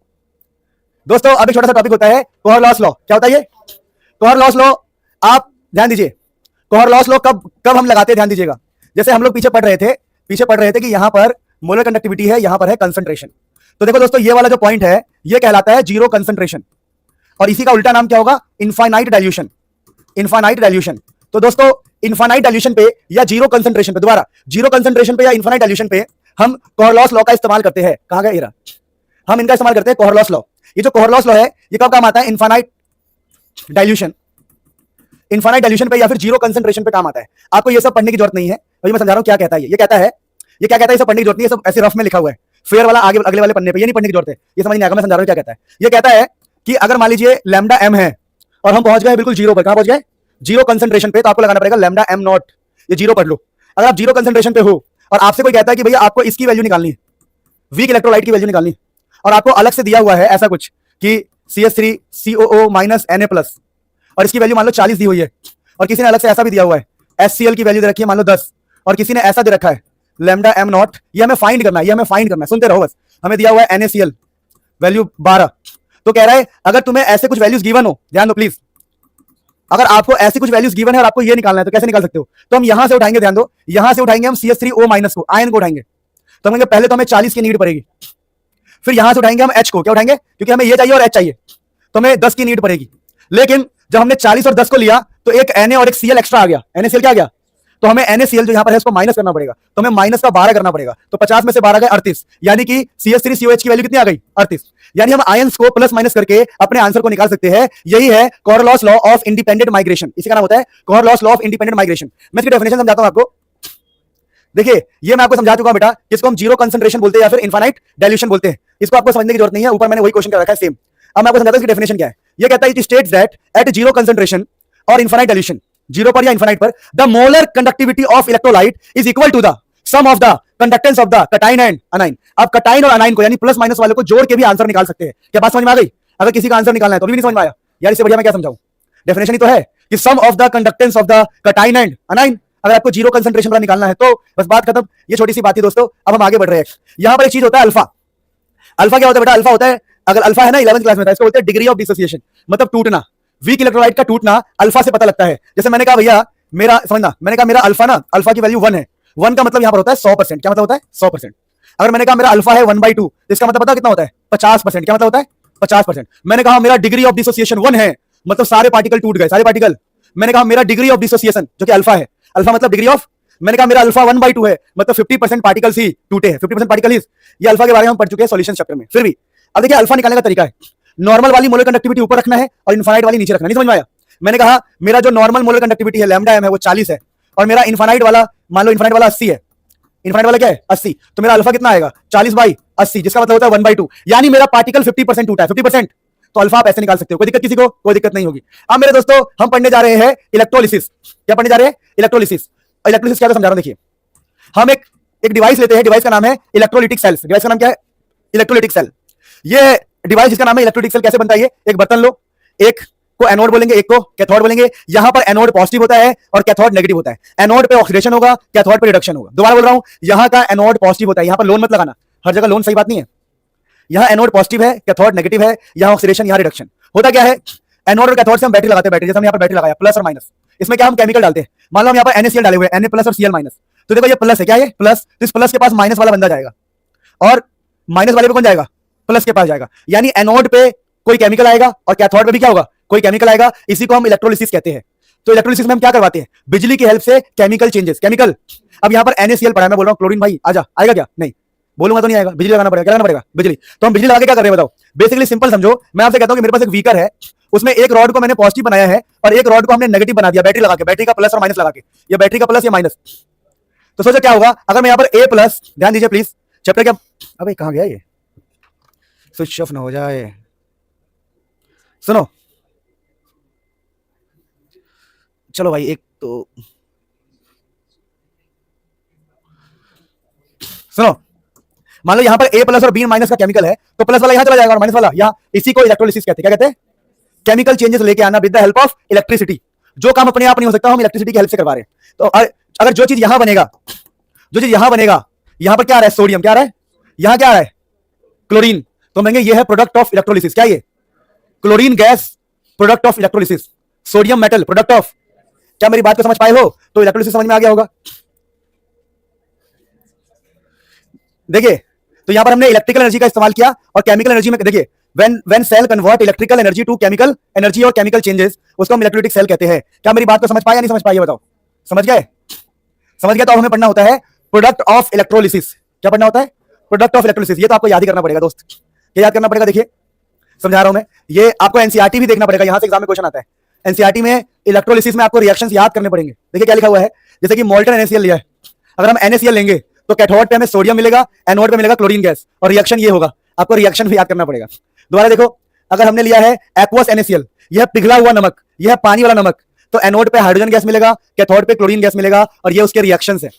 दोस्तों। अब एक छोटा सा टॉपिक होता है कोहर लॉस लॉ। क्या होता है ये? कोहर लॉस लॉ, आप ध्यान दीजिए, कोहर लॉस लॉ कब हम लगाते हैं, ध्यान दीजिएगा। जैसे हम लोग पीछे पढ़ रहे थे कि यहां पर मोलर कंडक्टिविटी है, यहां पर है कंसंट्रेशन। तो देखो दोस्तों, ये वाला जो पॉइंट है ये कहलाता है जीरो कंसंट्रेशन, और इसी का उल्टा नाम क्या होगा? Infinite dilution. Infinite dilution. तो दोस्तों इनफाइनाइट डाइल्यूशन पे या जीरो कंसंट्रेशन पे, दोबारा जीरो कंसंट्रेशन पे या इनफाइनाइट डाइल्यूशन पे हम कोहर लॉस लॉ का इस्तेमाल करते हैं। कहां गया ये? हम इनका इस्तेमाल करते हैं, कोहर लॉस लॉ। ये जो कोहर लॉस लॉ है ये कब काम आता है? इनफाइनाइट डाइल्यूशन, इनफाइनाइट डाइल्यूशन पे या फिर जीरो कंसंट्रेशन पे काम आता है। आपको ये सब पढ़ने की जरूरत नहीं है, अभी मैं समझा रहा हूं क्या कहता है। ये क्या कहता है? ये सब पढ़ने की जरूरत नहीं है, सब ऐसे रफ में लिखा हुआ है, फेयर वाला आगे अगले वाले पन्ने पे, ये नहीं पढ़ने की जरूरत है, ये समझ नहीं आएगा। मैं समझा रहा हूं क्या कहता है। ये कहता है कि अगर मान लीजिए लैम्डा एम है और हम पहुंच गए बिल्कुल जीरो पर। कहां पहुंच गए? जीरो कंसंट्रेशन पे, तो आपको लगाना पड़ेगा लैम्डा एम नॉट। ये जीरो पढ़ लो। अगर आप जीरो कंसंट्रेशन पे हो और आपसे कोई कहता है कि भैया आपको इसकी वैल्यू निकालनी है, वीक इलेक्ट्रोलाइट की वैल्यू निकालनी, और आपको अलग से दिया हुआ है ऐसा कुछ कि CH3COO माइनस Na+, और इसकी वैल्यू मान लो 40 दी हुई है, और किसी ने अलग से ऐसा भी दिया हुआ है, HCl की वैल्यू दे रखी है मान लो 10, और किसी ने ऐसा दे रखा है लैम्डा m नॉट, ये हमें फाइंड करना है, ये हमें फाइंड करना है, सुनते रहो बस। हमें दिया हुआ है NaCl वैल्यू 12, तो कह रहा है अगर तुम्हें ऐसे कुछ वैल्यूज गिवन हो, ध्यान दो प्लीज, अगर आपको ऐसी कुछ वैल्यूज गिवन है और आपको ये निकालना है तो कैसे निकाल सकते हो? तो हम यहां से उठाएंगे, ध्यान दो, यहां से उठाएंगे हम CH3O माइनस को, आयन को उठाएंगे, तो हम पहले तो हमें 40 की नीड पड़ेगी, फिर यहां से उठाएंगे हम H को, क्या उठाएंगे, क्योंकि हमें ये चाहिए और H चाहिए, तो हमें 10 की नीड पड़ेगी। लेकिन जब हमने 40 और 10 को लिया तो एक Na और एक Cl एक्स्ट्रा आ गया, NaCl क्या आ गया, तो हमें NaCl जो यहां पर है उसको माइनस करना पड़ेगा, तो हमें माइनस का 12 करना पड़ेगा, तो 50 में से 12 गए 38, यानी कि CH3COH की वैल्यू कितनी आ गई, 38। यानी हम आयंस को प्लस माइनस करके अपने आंसर को निकाल सकते हैं। यही है कोरलॉस लॉ ऑफ इंडिपेंडेंट माइग्रेशन, इसी का नाम होता है कोरलॉस लॉ ऑफ इंडिपेंडेंट माइग्रेशन। मैं इसकी डेफिनेशन समझाता हूं आपको। देखिए ये मैं आपको समझा चुका हूं बेटा, इसको हम जीरो कंसंट्रेशन बोलते हैं या फिर इनफाइनाइट डाइल्यूशन बोलते हैं, इसको आपको समझने की जरूरत नहीं है, ऊपर मैंने वही क्वेश्चन कर रखा है सेम। अब मैं आपको समझाता हूं इसकी डेफिनेशन क्या है। ये कहता है it states that at zero concentration और इनफाइनाइट डाइल्यूशन, जीरो पर या इनफाइनाइट पर, the molar conductivity of electrolyte is equal to the sum of the conductance of the cation and anion. आप कटाइन और अनाइन को यानी प्लस माइनस वाले को जोड़ के भी आंसर निकाल सकते हैं। क्या बात समझ में आ गई? अगर किसी का आंसर निकालना है तो भी नहीं समझ में आया यार, इससे बढ़िया मैं क्या समझाऊं, डेफिनेशन ही तो है कि sum of the conductance of the cation and anion. अगर आपको जीरो कंसंट्रेशन पर निकालना है तो बस बात खत्म। ये छोटी सी बात थी दोस्तों, अब हम आगे बढ़ रहे हैं। यहां पर एक चीज होता है अल्फा। अल्फा क्या होता है बेटा? अल्फा होता है, अगर अल्फा है ना 11th क्लास में था, इसको बोलते हैं डिग्री ऑफ डिसोसिएशन, मतलब टूटना, वीक इलेक्ट्रोलाइट का टूटना अल्फा से पता लगता है। जैसे मैंने कहा भैया मेरा, समझना, मैंने कहा मेरा अल्फा ना, अल्फा की वैल्यू 1 है, 1 का मतलब यहां पर होता है 100%। क्या मतलब होता है? 100%। अगर मैंने कहा मेरा अल्फा है 1/2, इसका मतलब पता कितना होता है? 50%। क्या मतलब होता है? 50%। मैंने कहा मेरा डिग्री ऑफ डिसोसिएशन 1 है, मतलब सारे पार्टिकल टूट गए, सारे पार्टिकल। मैंने कहा मेरा डिग्री ऑफ डिसोसिएशन जो कि अल्फा है, अल्फा मतलब डिग्री ऑफ, मैंने कहा मेरा अल्फा 1/2 है, मतलब 50% पार्टिकल्स ही टूटे हैं, 50% पार्टिकल ही। ये अल्फा के बारे में हम पढ़ चुके हैं सॉल्यूशन चैप्टर में। फिर भी अब देखिए अल्फा निकालने का तरीका है, नॉर्मल वाली मोलर कंडक्टिविटी ऊपर रखना है और इनफाइनाइट वाली नीचे रखना है। नहीं समझ में आया? मैंने कहा मेरा जो नॉर्मल मोलर कंडक्टिविटी है लैम्डा m है वो 40 है, और मेरा इनफाइनाइट वाला, मान लो इनफाइनाइट वाला 80 है, इनफाइनाइट वाला क्या है? 80, तो मेरा अल्फा कितना आएगा? 40/80, जिसका मतलब होता है 1/2, यानी मेरा पार्टिकल 50% टूटा है, 50%। तो अल्फा आप ऐसे निकाल सकते हो, कोई दिक्कत किसी को? कोई दिक्कत नहीं होगी। अब मेरे दोस्तों हम पढ़ने जा रहे हैं इलेक्ट्रोलिसिस। क्या पढ़ने जा रहे हैं? इलेक्ट्रोलिसिस। इलेक्ट्रोलिसिस क्या समझा रहा हूं, देखिए हम एक डिवाइस लेते हैं, डिवाइस का नाम है इलेक्ट्रोलिटिक सेल्स। डिवाइस का नाम क्या है? Electrolytic cell. ये डिवाइस जिसका नाम है इलेक्ट्रोलिटिक सेल कैसे बनता है? ये एक बर्तन लो, एक को एनोड बोलेंगे, एक को कैथोड बोलेंगे। यहां पर एनोड पॉजिटिव होता है और कैथोड नेगेटिव होता है। एनोड पे ऑक्सीडेशन होगा, कैथोड पे रिडक्शन होगा। दोबारा बोल रहा हूं, यहां का एनोड पॉजिटिव होता है, यहां पर लोन मत लगाना, हर जगह लोन सही बात नहीं है। यहां एनोड पॉजिटिव है, कैथोड नेगेटिव है, यहां ऑक्सीडेशन, यहां रिडक्शन। होता क्या है, एनोड और कैथोड से हम बैटरी लगाते हैं, बैटरी जैसे हम यहां पर बैटरी लगाया प्लस और माइनस, इसमें क्या हम केमिकल डालते हैं। मान लो हम यहां पर NaCl डाले हुए हैं, Na प्लस और Cl माइनस, तो देखो ये प्लस है, क्या ये प्लस, तो इस प्लस के पास माइनस वाला बंदा जाएगा और माइनस वाले पे कौन जाएगा? प्लस के पास जाएगा। यानी एनोड पे कोई केमिकल आएगा और कैथोड पे भी क्या होगा? कोई केमिकल आएगा। इसी को हम इलेक्ट्रोलिसिस कहते हैं। तो इलेक्ट्रोलिसिस में हम क्या करवाते हैं? बिजली की हेल्प से केमिकल चेंजेस, केमिकल। अब यहां पर NaCl पड़ा है, मैं बोल रहा हूं क्लोरीन भाई आजा, आएगा क्या? नहीं, बोलूंगा तो नहीं आएगा, बिजली लगाना पड़ेगा। क्या लगाना पड़ेगा? बिजली। तो हम बिजली लगा के क्या कर रहे हैं बताओ? बेसिकली सिंपल समझो, मैं आपसे कहता हूं कि मेरे पास एक बीकर है, उसमें एक रॉड को मैंने पॉजिटिव बनाया है और एक रॉड को हमने नेगेटिव बना दिया बैटरी लगा के, बैटरी का प्लस और माइनस लगा के, ये बैटरी का प्लस या माइनस। तो सोचो क्या होगा अगर मैं यहां पर A प्लस, ध्यान दीजिए प्लीज, चैप्टर क्या, अबे कहां गया ये, स्विच ऑफ ना हो जाए, सुनो चलो भाई, एक तो सुनो, मान लो यहां पर A प्लस और B माइनस का केमिकल है, तो प्लस वाला यहां चला जाएगा और माइनस वाला यहां। इसी को इलेक्ट्रोलिसिस कहते हैं। क्या कहते हैं? केमिकल चेंजेस लेके आना with the help of electricity. जो काम अपने आप नहीं हो सकता हम इलेक्ट्रिसिटी की हेल्प से करवा रहे हैं। तो अगर जो चीज यहां बनेगा, जो चीज यहां बनेगा, यहां पर क्या आ रहा है? सोडियम। क्या आ रहा है? यहां क्या आ रहा है? क्लोरीन। तो कहेंगे ये है प्रोडक्ट ऑफ इलेक्ट्रोलिसिस। क्या ये? Chlorine gas product of electrolysis, sodium metal product of. क्या मेरी बात को समझ पाए हो? तो इलेक्ट्रोलिसिस समझ में आ गया होगा। देखिए तो यहां पर हमने इलेक्ट्रिकल एनर्जी का इस्तेमाल किया और केमिकल एनर्जी में देखिए when cell convert electrical energy to chemical energy और chemical changes, उसको हम इलेक्ट्रोलिटिक सेल कहते हैं। क्या मेरी बात को समझ पाया या नहीं समझ पाई? बताओ, समझ गए? समझ गए तो हमें पढ़ना होता है प्रोडक्ट ऑफ इलेक्ट्रोलिसिस। क्या पढ़ना होता है? Product of electrolysis. ये तो आपको याद ही करना पड़ेगा दोस्त, ये याद करना पड़ेगा। देखिए समझा रहा हूं मैं, ये आपको एनसीईआरटी भी देखना पड़ेगा, यहां से एग्जाम में क्वेश्चन आता है। एनसीईआरटी में इलेक्ट्रोलिसिस में आपको रिएक्शंस याद करने पड़ेंगे। देखिए क्या लिखा हुआ है, जैसे कि मोल्टन NaCl लिया है, अगर हम NaCl लेंगे तो कैथोड पे हमें सोडियम मिलेगा, एनोड पे मिलेगा क्लोरीन गैस, और रिएक्शन ये होगा। आपको रिएक्शन भी याद करना पड़ेगा। दोबारा देखो, अगर हमने लिया है एक्वस NaCl, यह पिघला हुआ नमक, यह पानी वाला नमक, तो एनोड पे हाइड्रोजन गैस मिलेगा, कैथोड पे क्लोरीन गैस मिलेगा, और ये उसके रिएक्शंस है।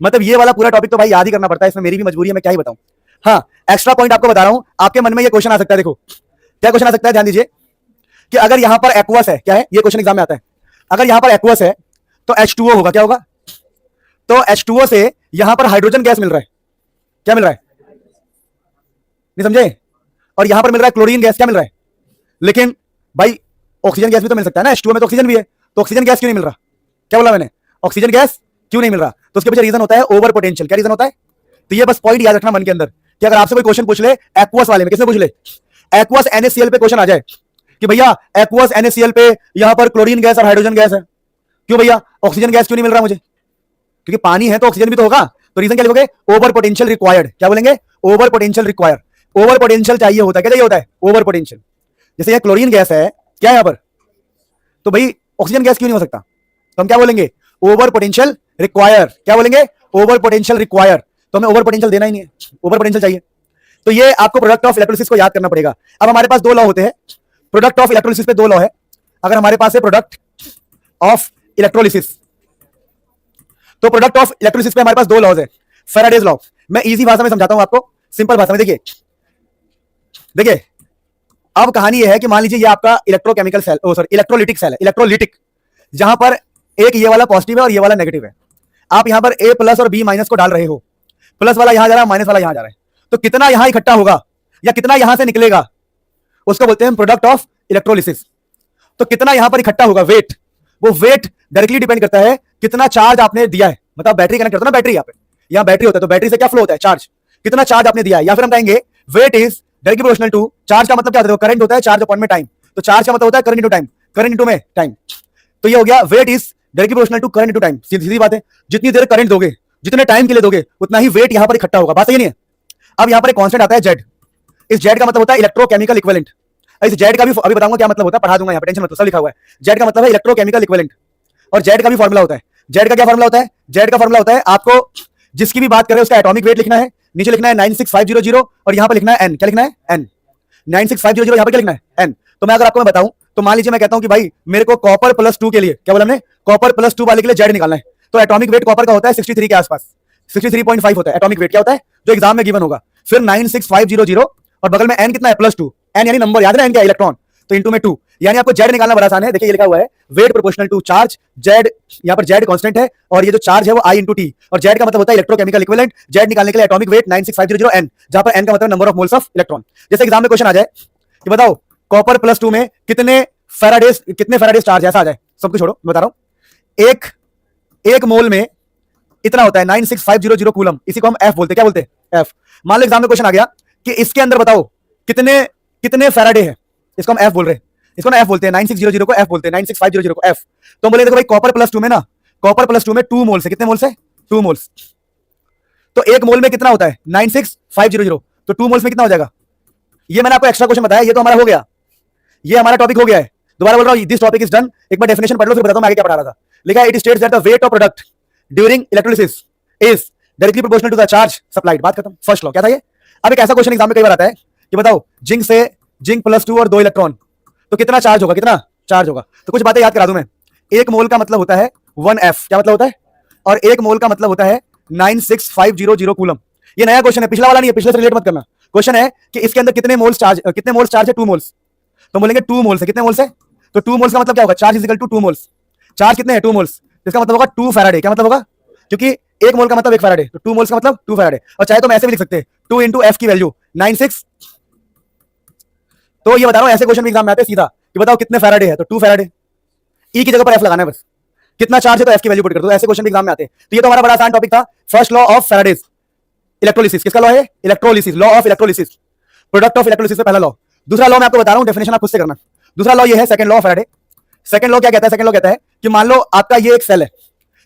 मतलब ये वाला पूरा टॉपिक तो भाई याद ही करना पड़ता है, इसमें मेरी भी मजबूरी है, मैं क्या ही बताऊं। हाँ, एक्स्ट्रा पॉइंट आपको बता रहा हूं, आपके मन में ये क्वेश्चन आ सकता है। देखो क्या क्वेश्चन आ सकता है, ध्यान दीजिए कि अगर यहां पर एक्वस है, क्या है ये क्वेश्चन एग्जाम में आता है, अगर यहां पर एक्वस है तो H2O होगा, क्या होगा, तो H2O से यहां पर हाइड्रोजन गैस मिल रहा है, क्या मिल रहा है, नहीं समझे, और यहां पर मिल रहा है क्लोरीन गैस, क्या मिल रहा है, लेकिन भाई ऑक्सीजन गैस भी तो मिल सकता है ना, H2O में तो ऑक्सीजन भी है, तो ऑक्सीजन गैस क्यों नहीं मिल रहा, क्या बोला मैंने, ऑक्सीजन गैस क्यों नहीं मिल रहा, तो उसके पीछे रीजन होता है ओवर पोटेंशियल, क्या रीजन होता है, तो ये बस पॉइंट याद रखना मन के अंदर कि अगर आपसे कोई क्वेश्चन पूछ ले एक्वस वाले में, किसमें पूछ ले, एक्वस NaCl पे क्वेश्चन आ जाए कि भैया एक्वस NaCl पे यहां पर क्लोरीन गैस और हाइड्रोजन गैस है, क्यों भैया ऑक्सीजन गैस क्यों नहीं मिल रहा मुझे, क्योंकि पानी है तो ऑक्सीजन भी तो होगा, तो रीजन क्या लिखोगे, ओवर पोटेंशियल रिक्वायर्ड, क्या बोलेंगे, over potential require, over potential चाहिए होता है, क्या चाहिए होता है, ओवर पोटेंशियल, जैसे यह क्लोरीन गैस है, क्या है यहां पर, तो भाई ऑक्सीजन गैस क्यों नहीं हो सकता, तो हम क्या बोलेंगे, ओवर पोटेंशियल रिक्वायर, क्या बोलेंगे, ओवर पोटेंशियल रिक्वायर, तो हमें ओवर पोटेंशियल देना ही नहीं है, ओवर पोटेंशियल चाहिए, तो ये आपको प्रोडक्ट ऑफ इलेक्ट्रोलिसिस को याद करना पड़ेगा। अब हमारे पास दो लॉ होते हैं, प्रोडक्ट ऑफ इलेक्ट्रोलिसिस पे दो लॉ है, अगर हमारे पास है प्रोडक्ट ऑफ इलेक्ट्रोलिसिस, तो प्रोडक्ट ऑफ इलेक्ट्रोलिसिस पे हमारे पास दो लॉज है, फैराडेज लॉ, मैं इजी भाषा में समझाता हूं आपको, सिंपल भाषा में, देखिए देखिए अब कहानी यह है कि मान लीजिए ये आपका इलेक्ट्रोकेमिकल सेल, ओ सॉरी इलेक्ट्रोलिटिक सेल है, इलेक्ट्रोलिटिक, जहां पर एक ये वाला पॉजिटिव है और ये वाला नेगेटिव है, आप यहां पर A प्लस और B माइनस को डाल रहे हो, प्लस वाला यहां जा रहा है, माइनस वाला यहां जा रहा है, तो कितना यहां इकट्ठा होगा या कितना यहां से निकलेगा, उसको बोलते हैं प्रोडक्ट ऑफ इलेक्ट्रोलिसिस। तो कितना यहां पर इकट्ठा होगा, वेट, वो वेट डायरेक्टली डिपेंड करता है कितना चार्ज आपने दिया है, मतलब बैटरी कनेक्ट करता है ना, बैटरी यहां बैटरी होता है, तो बैटरी से क्या फ्लो होता है, चार्ज, कितना चार्ज आपने दिया है, या फिर हम कहेंगे weight is directly proportional to charge, का मतलब क्या होता है, करंट होता है चार्ज अपॉन में टाइम, तो चार्ज का मतलब होता है current into time, current into में टाइम, तो ये हो गया weight is directly proportional to current into time, सीधी बात है, जितनी देर करंट दोगे, जितने टाइम के लिए दोगे, उतना ही वेट यहां पर इकट्ठा होगा, बात सही नहीं है। अब यहां पर एक कांस्टेंट आता है जेड, इस जेड का मतलब होता है इलेक्ट्रोकेमिकल इक्विवेलेंट, इस जेड का भी अभी बताऊंगा क्या मतलब होता है, पढ़ा दूंगा, यहां पर टेंशन मत लो, सब लिखा हुआ है, जेड का मतलब है इलेक्ट्रोकेमिकल इक्विवेलेंट, और जेड का भी फॉर्मुला होता है, जेड का क्या फॉर्मुला होता है, जेड का फॉर्मुला होता है, आपको जिसकी भी बात करें उसका एटॉमिक वेट लिखना है, नीचे लिखना है 96500 और यहां पर लिखना है n, क्या लिखना है n, 96500 यहां पर क्या लिखना है n। तो मैं अगर आपको मैं बताऊं, तो मान लीजिए मैं कहता हूं कि भाई मेरे को कॉपर प्लस 2 के लिए, क्या बोला हमने, कॉपर प्लस 2 वाले के लिए जेड निकालना है, तो एटॉमिक वेट कॉपर का होता है 63 के आसपास, 63.5 होता है एटॉमिक वेट, क्या होता है जो एग्जाम में गिवन होगा, फिर 96500 और बगल में n कितना है, प्लस 2, n यानी नंबर, याद है n क्या, इलेक्ट्रॉन, तो इंटू में 2, यानी आपको जेड निकालना बड़ा आसान है, देखिए ये लिखा हुआ है weight proportional to charge, Z यहां पर जेड कांस्टेंट है और ये जो चार्ज है वो I इंटू टी, और जेड का मतलब होता है इलेक्ट्रोकेमिकल इक्विवेलेंट, जेड निकालने के लिए एटॉमिक वेट 96500 n, जहां पर n का मतलब number of moles of electron. जैसे एग्जाम में क्वेश्चन आ जाए कि बताओ कॉपर प्लस 2 में कितने फैराडेज चार्ज, ऐसा आ जाए, सब कुछ छोड़ो मैं बता रहा हूं, एक मोल में इतना होता है 96500 कूलम, इसी को हम F बोलते हैं, क्या बोलते हैं F। मान लो एग्जाम में क्वेश्चन आ गया कि इसके अंदर बताओ कितने फैराडे है, इसको हम F बोल रहे हैं, इसको ना F बोलते हैं, 9600 को F बोलते हैं, 96500 को F। तो बोले देखो भाई कॉपर प्लस 2 में ना, कॉपर प्लस 2 में 2 मोल्स है, कितने मोल्स है, 2 मोल्स, तो एक मोल में कितना होता है 96500, तो 2 मोल्स में कितना हो जाएगा, ये मैंने आपको एक्स्ट्रा क्वेश्चन बताया, ये तो हमारा हो गया, ये हमारा टॉपिक हो गया है, दोबारा बोल रहा हूं दिस टॉपिक इज डन, एक बार डेफिनेशन पढ़ लो फिर बताता हूं मैं आगे क्या पढ़ा रहा था। लिखा है it states that the weight of product during electrolysis is directly proportional to the charge supplied, बात खत्म, फर्स्ट लॉ क्या था ये। अब एक ऐसा क्वेश्चन एग्जाम में कई बार आता है कि बताओ जिंक प्लस 2 और 2 इलेक्ट्रॉन, तो कितना चार्ज होगा, कितना चार्ज होगा, तो कुछ बातें याद करा दूं मैं, एक मोल का मतलब होता है 1F, क्या मतलब होता है, और एक मोल का मतलब होता है 96500 कूलम। ये नया क्वेश्चन है, पिछला वाला नहीं है, पिछले से रिलेट मत करना, क्वेश्चन है कि इसके अंदर कितने मोल्स चार्ज है, 2 मोल्स, तो बोलेंगे 2 मोल्स है, कितने मोल्स है, तो 2 मोल्स का मतलब क्या होगा, charge is equal to 2 moles, charge कितने हैं 2 मोल्स, इसका मतलब होगा 2 फैराडे, क्या मतलब होगा, क्योंकि एक मोल का मतलब 1 फैराडे, तो 2 मोल्स का मतलब 2 फैराडे, और चाहे तो हम ऐसे भी लिख सकते हैं 2 इंटू एफ की वैल्यू 96, तो ये बता रहा हूं ऐसे क्वेश्चन भी एग्जाम में आते हैं सीधा कि बताओ कितने फैराडे है, तो 2 फैराडे, ई की जगह पर एफ लगाना है बस, कितना चार्ज है तो एफ की वैल्यू पुट कर दो, ऐसे क्वेश्चन भी एग्जाम में आते हैं। तो ये तो हमारा बड़ा आसान टॉपिक था, first law of Faraday's electrolysis, किसका लॉ है, electrolysis, law of electrolysis, product of electrolysis से पहला लॉ। दूसरा लॉ मैं आपको बता रहा हूं, डेफिनेशन आप खुद से करना। दूसरा लॉ ये है second law of Faraday. Second law क्या कहता है, सेकंड लॉ कहता है कि मान लो आपका ये एक सेल है,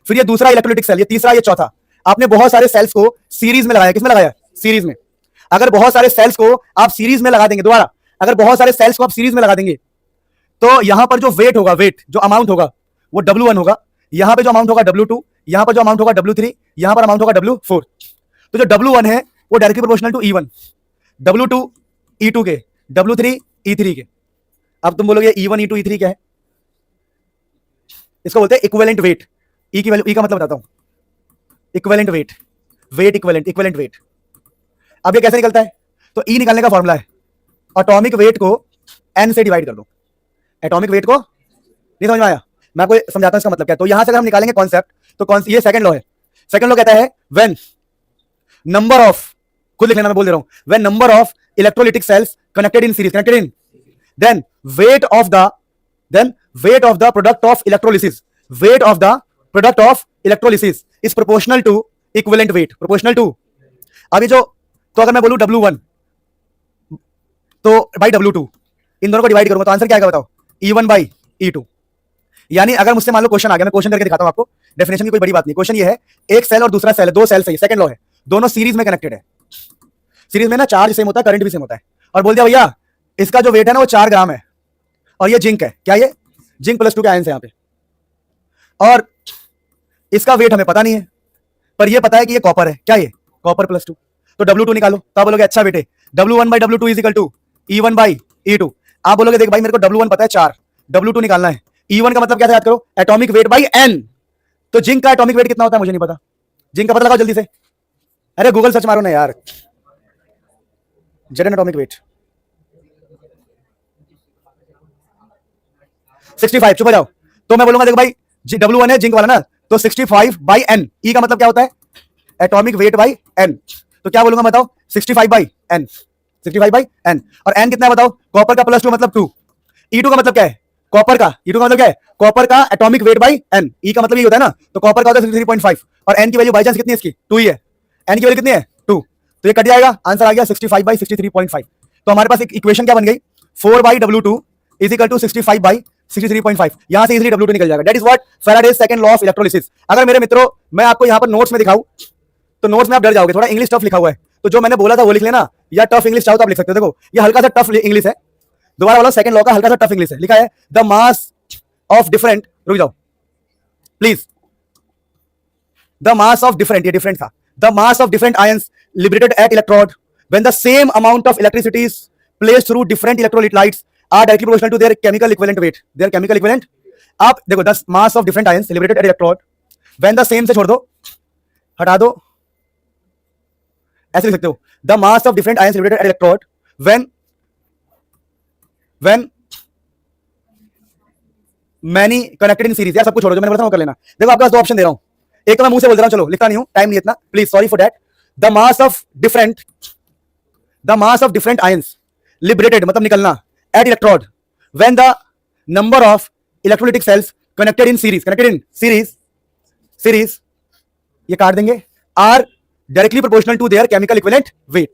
फिर ये दूसरा इलेक्ट्रोलिटिक सेल, ये तीसरा, ये चौथा, आपने बहुत सारे सेल्स को सीरीज में लगाया, किसमें लगाया, सीरीज में। अगर बहुत सारे सेल्स को आप सीरीज में लगा देंगे, दोबारा अगर बहुत सारे सेल्स को आप सीरीज में लगा देंगे, तो यहां पर जो वेट होगा, वेट जो अमाउंट होगा वो W1 होगा, यहां पे जो अमाउंट होगा W2, यहां पर जो अमाउंट होगा W3, यहां पर अमाउंट होगा W4। तो जो W1 है वो directly proportional to E1, W2 E2 के, W3 E3 के। अब तुम बोलोगे E1 E2 E3 क्या है, इसको बोलते हैं इक्विवेलेंट वेट। ई की वैल्यू, ई का मतलब बताता हूं, equivalent weight, weight equivalent weight. अब ये कैसे निकलता है, तो ई निकालने का फॉर्मूला है एटॉमिक वेट को n से डिवाइड कर दो। एटॉमिक वेट को नहीं समझ में आया? मैं आपको समझाता हूं इसका मतलब क्या है। तो यहां से अगर हम निकालेंगे कॉन्सेप्ट, तो ये सेकंड लॉ है। सेकंड लॉ कहता है व्हेन नंबर ऑफ, खुद लिख लेना मैं बोल दे रहा हूं, when number of electrolytic cells connected in series, connected in, then weight of the product of electrolysis, weight of the product of electrolysis is proportional to equivalent weight, proportional to, अभी जो, तो अगर मैं बोलूं W1 तो by W2, इन दोनों को divide करूंगा तो आंसर क्या आएगा बताओ? E1 by E2। यानी अगर मुझसे मान लो क्वेश्चन आ गया, मैं क्वेश्चन करके दिखाता हूं आपको, डेफिनेशन की कोई बड़ी बात नहीं। क्वेश्चन ये है, एक सेल और दूसरा सेल है, दो सेल सही, सेकंड लॉ है, दोनों सीरीज में कनेक्टेड है। सीरीज में ना चार्ज सेम होता है, करंट भी सेम होता है, और बोल दिया भैया इसका जो वेट है ना वो 4 ग्राम है, और ये जिंक है, क्या ये जिंक +2 के आयंस है यहाँ पे, और इसका वेट हमें पता नहीं है, पर ये पता है कि ये कॉपर है, क्या ये कॉपर +2, तो W2 निकालो। तो आप बोलोगे अच्छा बेटे W1 by W2 is equal to E1 by E2। आप बोलोगे देख भाई मेरे को W1 पता है 4, W2 निकालना है, E1 का मतलब क्या था याद करो, एटॉमिक वेट बाई N। तो जिंक का एटॉमिक वेट कितना होता है मुझे नहीं पता, जिंक का पता लगाओ जल्दी से, अरे गूगल सर्च मारो ना यार, जेड एटॉमिक वेट 65, चुप हो जाओ। तो मैं बोलूंगा देखो भाई W1 है जिंक वाला ना, तो 65 बाई N, E का मतलब क्या होता है एटॉमिक वेट बाई N, तो क्या बोलूंगा बताओ 65 बाई N, 65 बाई N, और N कितना है बताओ, कॉपर का +2 मतलब 2, E2 का मतलब क्या है, कॉपर का, E2 का मतलब क्या है, कॉपर का atomic weight by N, E का मतलब ये होता है ना, तो कॉपर का होता है 63.5, और N की वैल्यू बाई चांस कितनी है इसकी 2 ही है, N की वैल्यू कितनी है 2, तो ये कट जाएगा, आंसर आ गया 65 बाई 63.5। तो हमारे पास एक इक्वेशन क्या बन गई, 4 by W2 is equal to 65 by 63.5, यहां से इजीली W2 निकल जाएगा। That is what Faraday's second law of electrolysis. अगर मेरे मित्रों मैं आपको यहां पर नोट्स में दिखाऊं तो नोट्स में आप डर जाओगे, थोड़ा इंग्लिश टफ लिखा हुआ है, तो जो मैंने बोला था वो लिख लेना, या टफ इंग्लिश चाहो तो आप लिख सकते हो। देखो ये हल्का सा टफ इंग्लिश है, दोबारा वाला सेकंड लॉ का हल्का सा टफ इंग्लिश है, लिखा है द मास ऑफ डिफरेंट, रुक जाओ please, the mass of different, ये डिफरेंट था, the mass of different ions liberated at electrode when the same amount of electricity is placed through different electrolytes are directly proportional to their chemical equivalent weight, their chemical equivalent। आप देखो the mass of different ions liberated at electrode when the same से छोड़ दो, हटा दो, ऐसे लिख सकते हो the mass of different ions liberated at electrode when many connected in series। यार सब कुछ छोड़ो जो मैंने बोला था वो कर लेना। देखो आपके पास दो ऑप्शन दे रहा हूं, एक तो मैं मुंह से बोल रहा हूं, चलो लिखता नहीं हूं, टाइम नहीं इतना, please sorry for that. The mass of different ions liberated मतलब निकलना at electrode when the number of electrolytic cells connected in series ये काट देंगे are directly proportional to their chemical equivalent weight।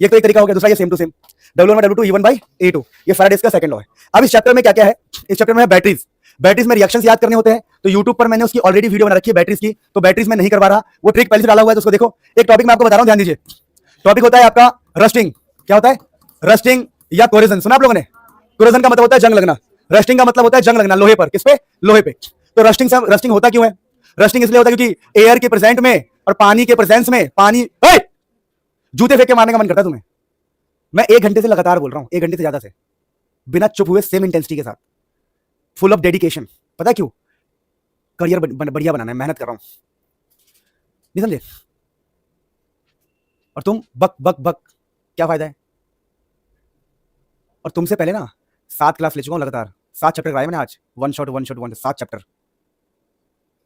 ये तो एक तरीका हो गया, दूसरा ये same to same W1 by W2 E1 by E2, ये फैराडेज का सेकंड लॉ है। अब इस चैप्टर में क्या क्या है, इस चैप्टर में है बैटरीज, बैटरीज में रिएक्शंस याद करने होते हैं, तो YouTube पर मैंने उसकी ऑलरेडी वीडियो बना रखी है बैटरीज की, तो बैटरीज में नहीं करवा रहा, वो ट्रिक पहले से डाला हुआ है तो उसको देखो। एक टॉपिक मैं आपको बता रहा हूं, ध्यान दीजिए, टॉपिक होता है आपका रस्टिंग। क्या होता है रस्टिंग या कोरिजन, सुना आप लोगों ने? कोरिजन का मतलब होता है जंग लगना, रस्टिंग का मतलब होता है जंग लगना लोहे पर, किस पे, लोहे पे। तो रस्टिंग होता क्यों है, रस्टिंग इसलिए होता है क्योंकि एयर के प्रेजेंट में और पानी के प्रेजेंस में, पानी जूते फेंक के मारने का मन करता है तुम्हें। मैं 1 घंटे से लगातार बोल रहा हूं, 1 घंटे से ज्यादा से, बिना चुप हुए, सेम इंटेंसिटी के साथ, फुल ऑफ डेडिकेशन। पता है क्यों? करियर बढ़िया बनाना है, मेहनत कर रहा हूं, नहीं समझे? और तुम बक बक बक, क्या फायदा है? और तुमसे पहले ना 7 क्लास ले चुका हूं लगातार, 7 चैप्टर कराए मैंने आज, 1 शॉट 7 चैप्टर,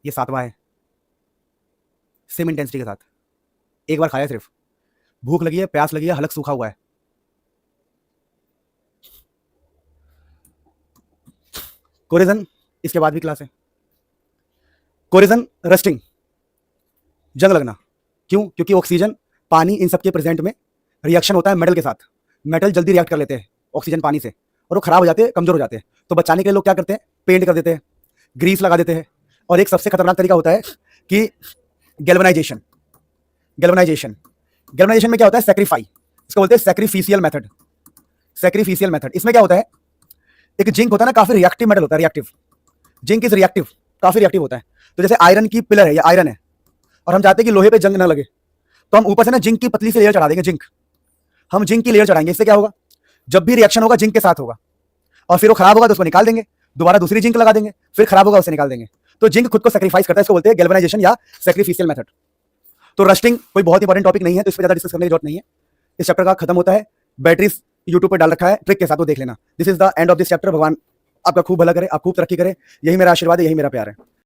ये 7वां है, सेम इंटेंसिटी के साथ। एक बार खाया सिर्फ, भूख लगी है, प्यास लगी है, हलक सूखा हुआ है। कोरिजन इसके बाद भी क्लास है। कोरिजन रस्टिंग, जंग लगना, क्यों? क्योंकि ऑक्सीजन पानी इन सबके प्रेजेंट में रिएक्शन होता है मेटल के साथ, मेटल जल्दी रिएक्ट कर लेते हैं ऑक्सीजन पानी से, और वो खराब हो जाते हैं, कमजोर हो जाते हैं। तो बचाने के लिए लोग क्या करते हैं, पेंट कर देते हैं, ग्रीस लगा देते हैं, और एक सबसे खतरनाक तरीका होता है कि गैल्वेनाइजेशन। गैल्वेनाइजेशन में क्या होता है, सैक्रिफाई, इसको बोलते हैं सैक्रिफिशियल मेथड। सैक्रिफिशियल मेथड, इसमें क्या होता है, एक जिंक होता है ना, काफी रिएक्टिव मेटल होता है, रिएक्टिव, जिंक इज रिएक्टिव, काफी रिएक्टिव होता है। तो जैसे आयरन की पिलर है, ये आयरन है, और हम चाहते हैं कि लोहे पे जंग ना लगे, तो हम ऊपर से ना जिंक की पतली सी लेयर चढ़ा देंगे, हम जिंक की लेयर चढ़ाएंगे। इससे क्या होगा, जब भी रिएक्शन होगा जिंक के साथ होगा, और फिर वो खराब होगा तो उसको निकाल देंगे, दोबारा दूसरी जिंक लगा देंगे, फिर खराब होगा उसे निकाल देंगे। तो जिंक खुद को सैक्रिफाइस करता है, इसको बोलते हैं गैल्वेनाइजेशन या सैक्रिफिशियल मेथड। तो रस्टिंग कोई बहुत इंपॉर्टेंट टॉपिक नहीं है, तो इस पर ज्यादा डिस्कस करने की जरूरत नहीं है। इस चैप्टर का खत्म होता है बैटरीज यूट्यूब पर डाल रखा है ट्रिक के साथ, वो देख लेना। This is the end of this chapter. भगवान आपका खूब भला करे, आप खूब तरक्की करें, यही मेरा आशीर्वाद है, यही मेरा प्यार है।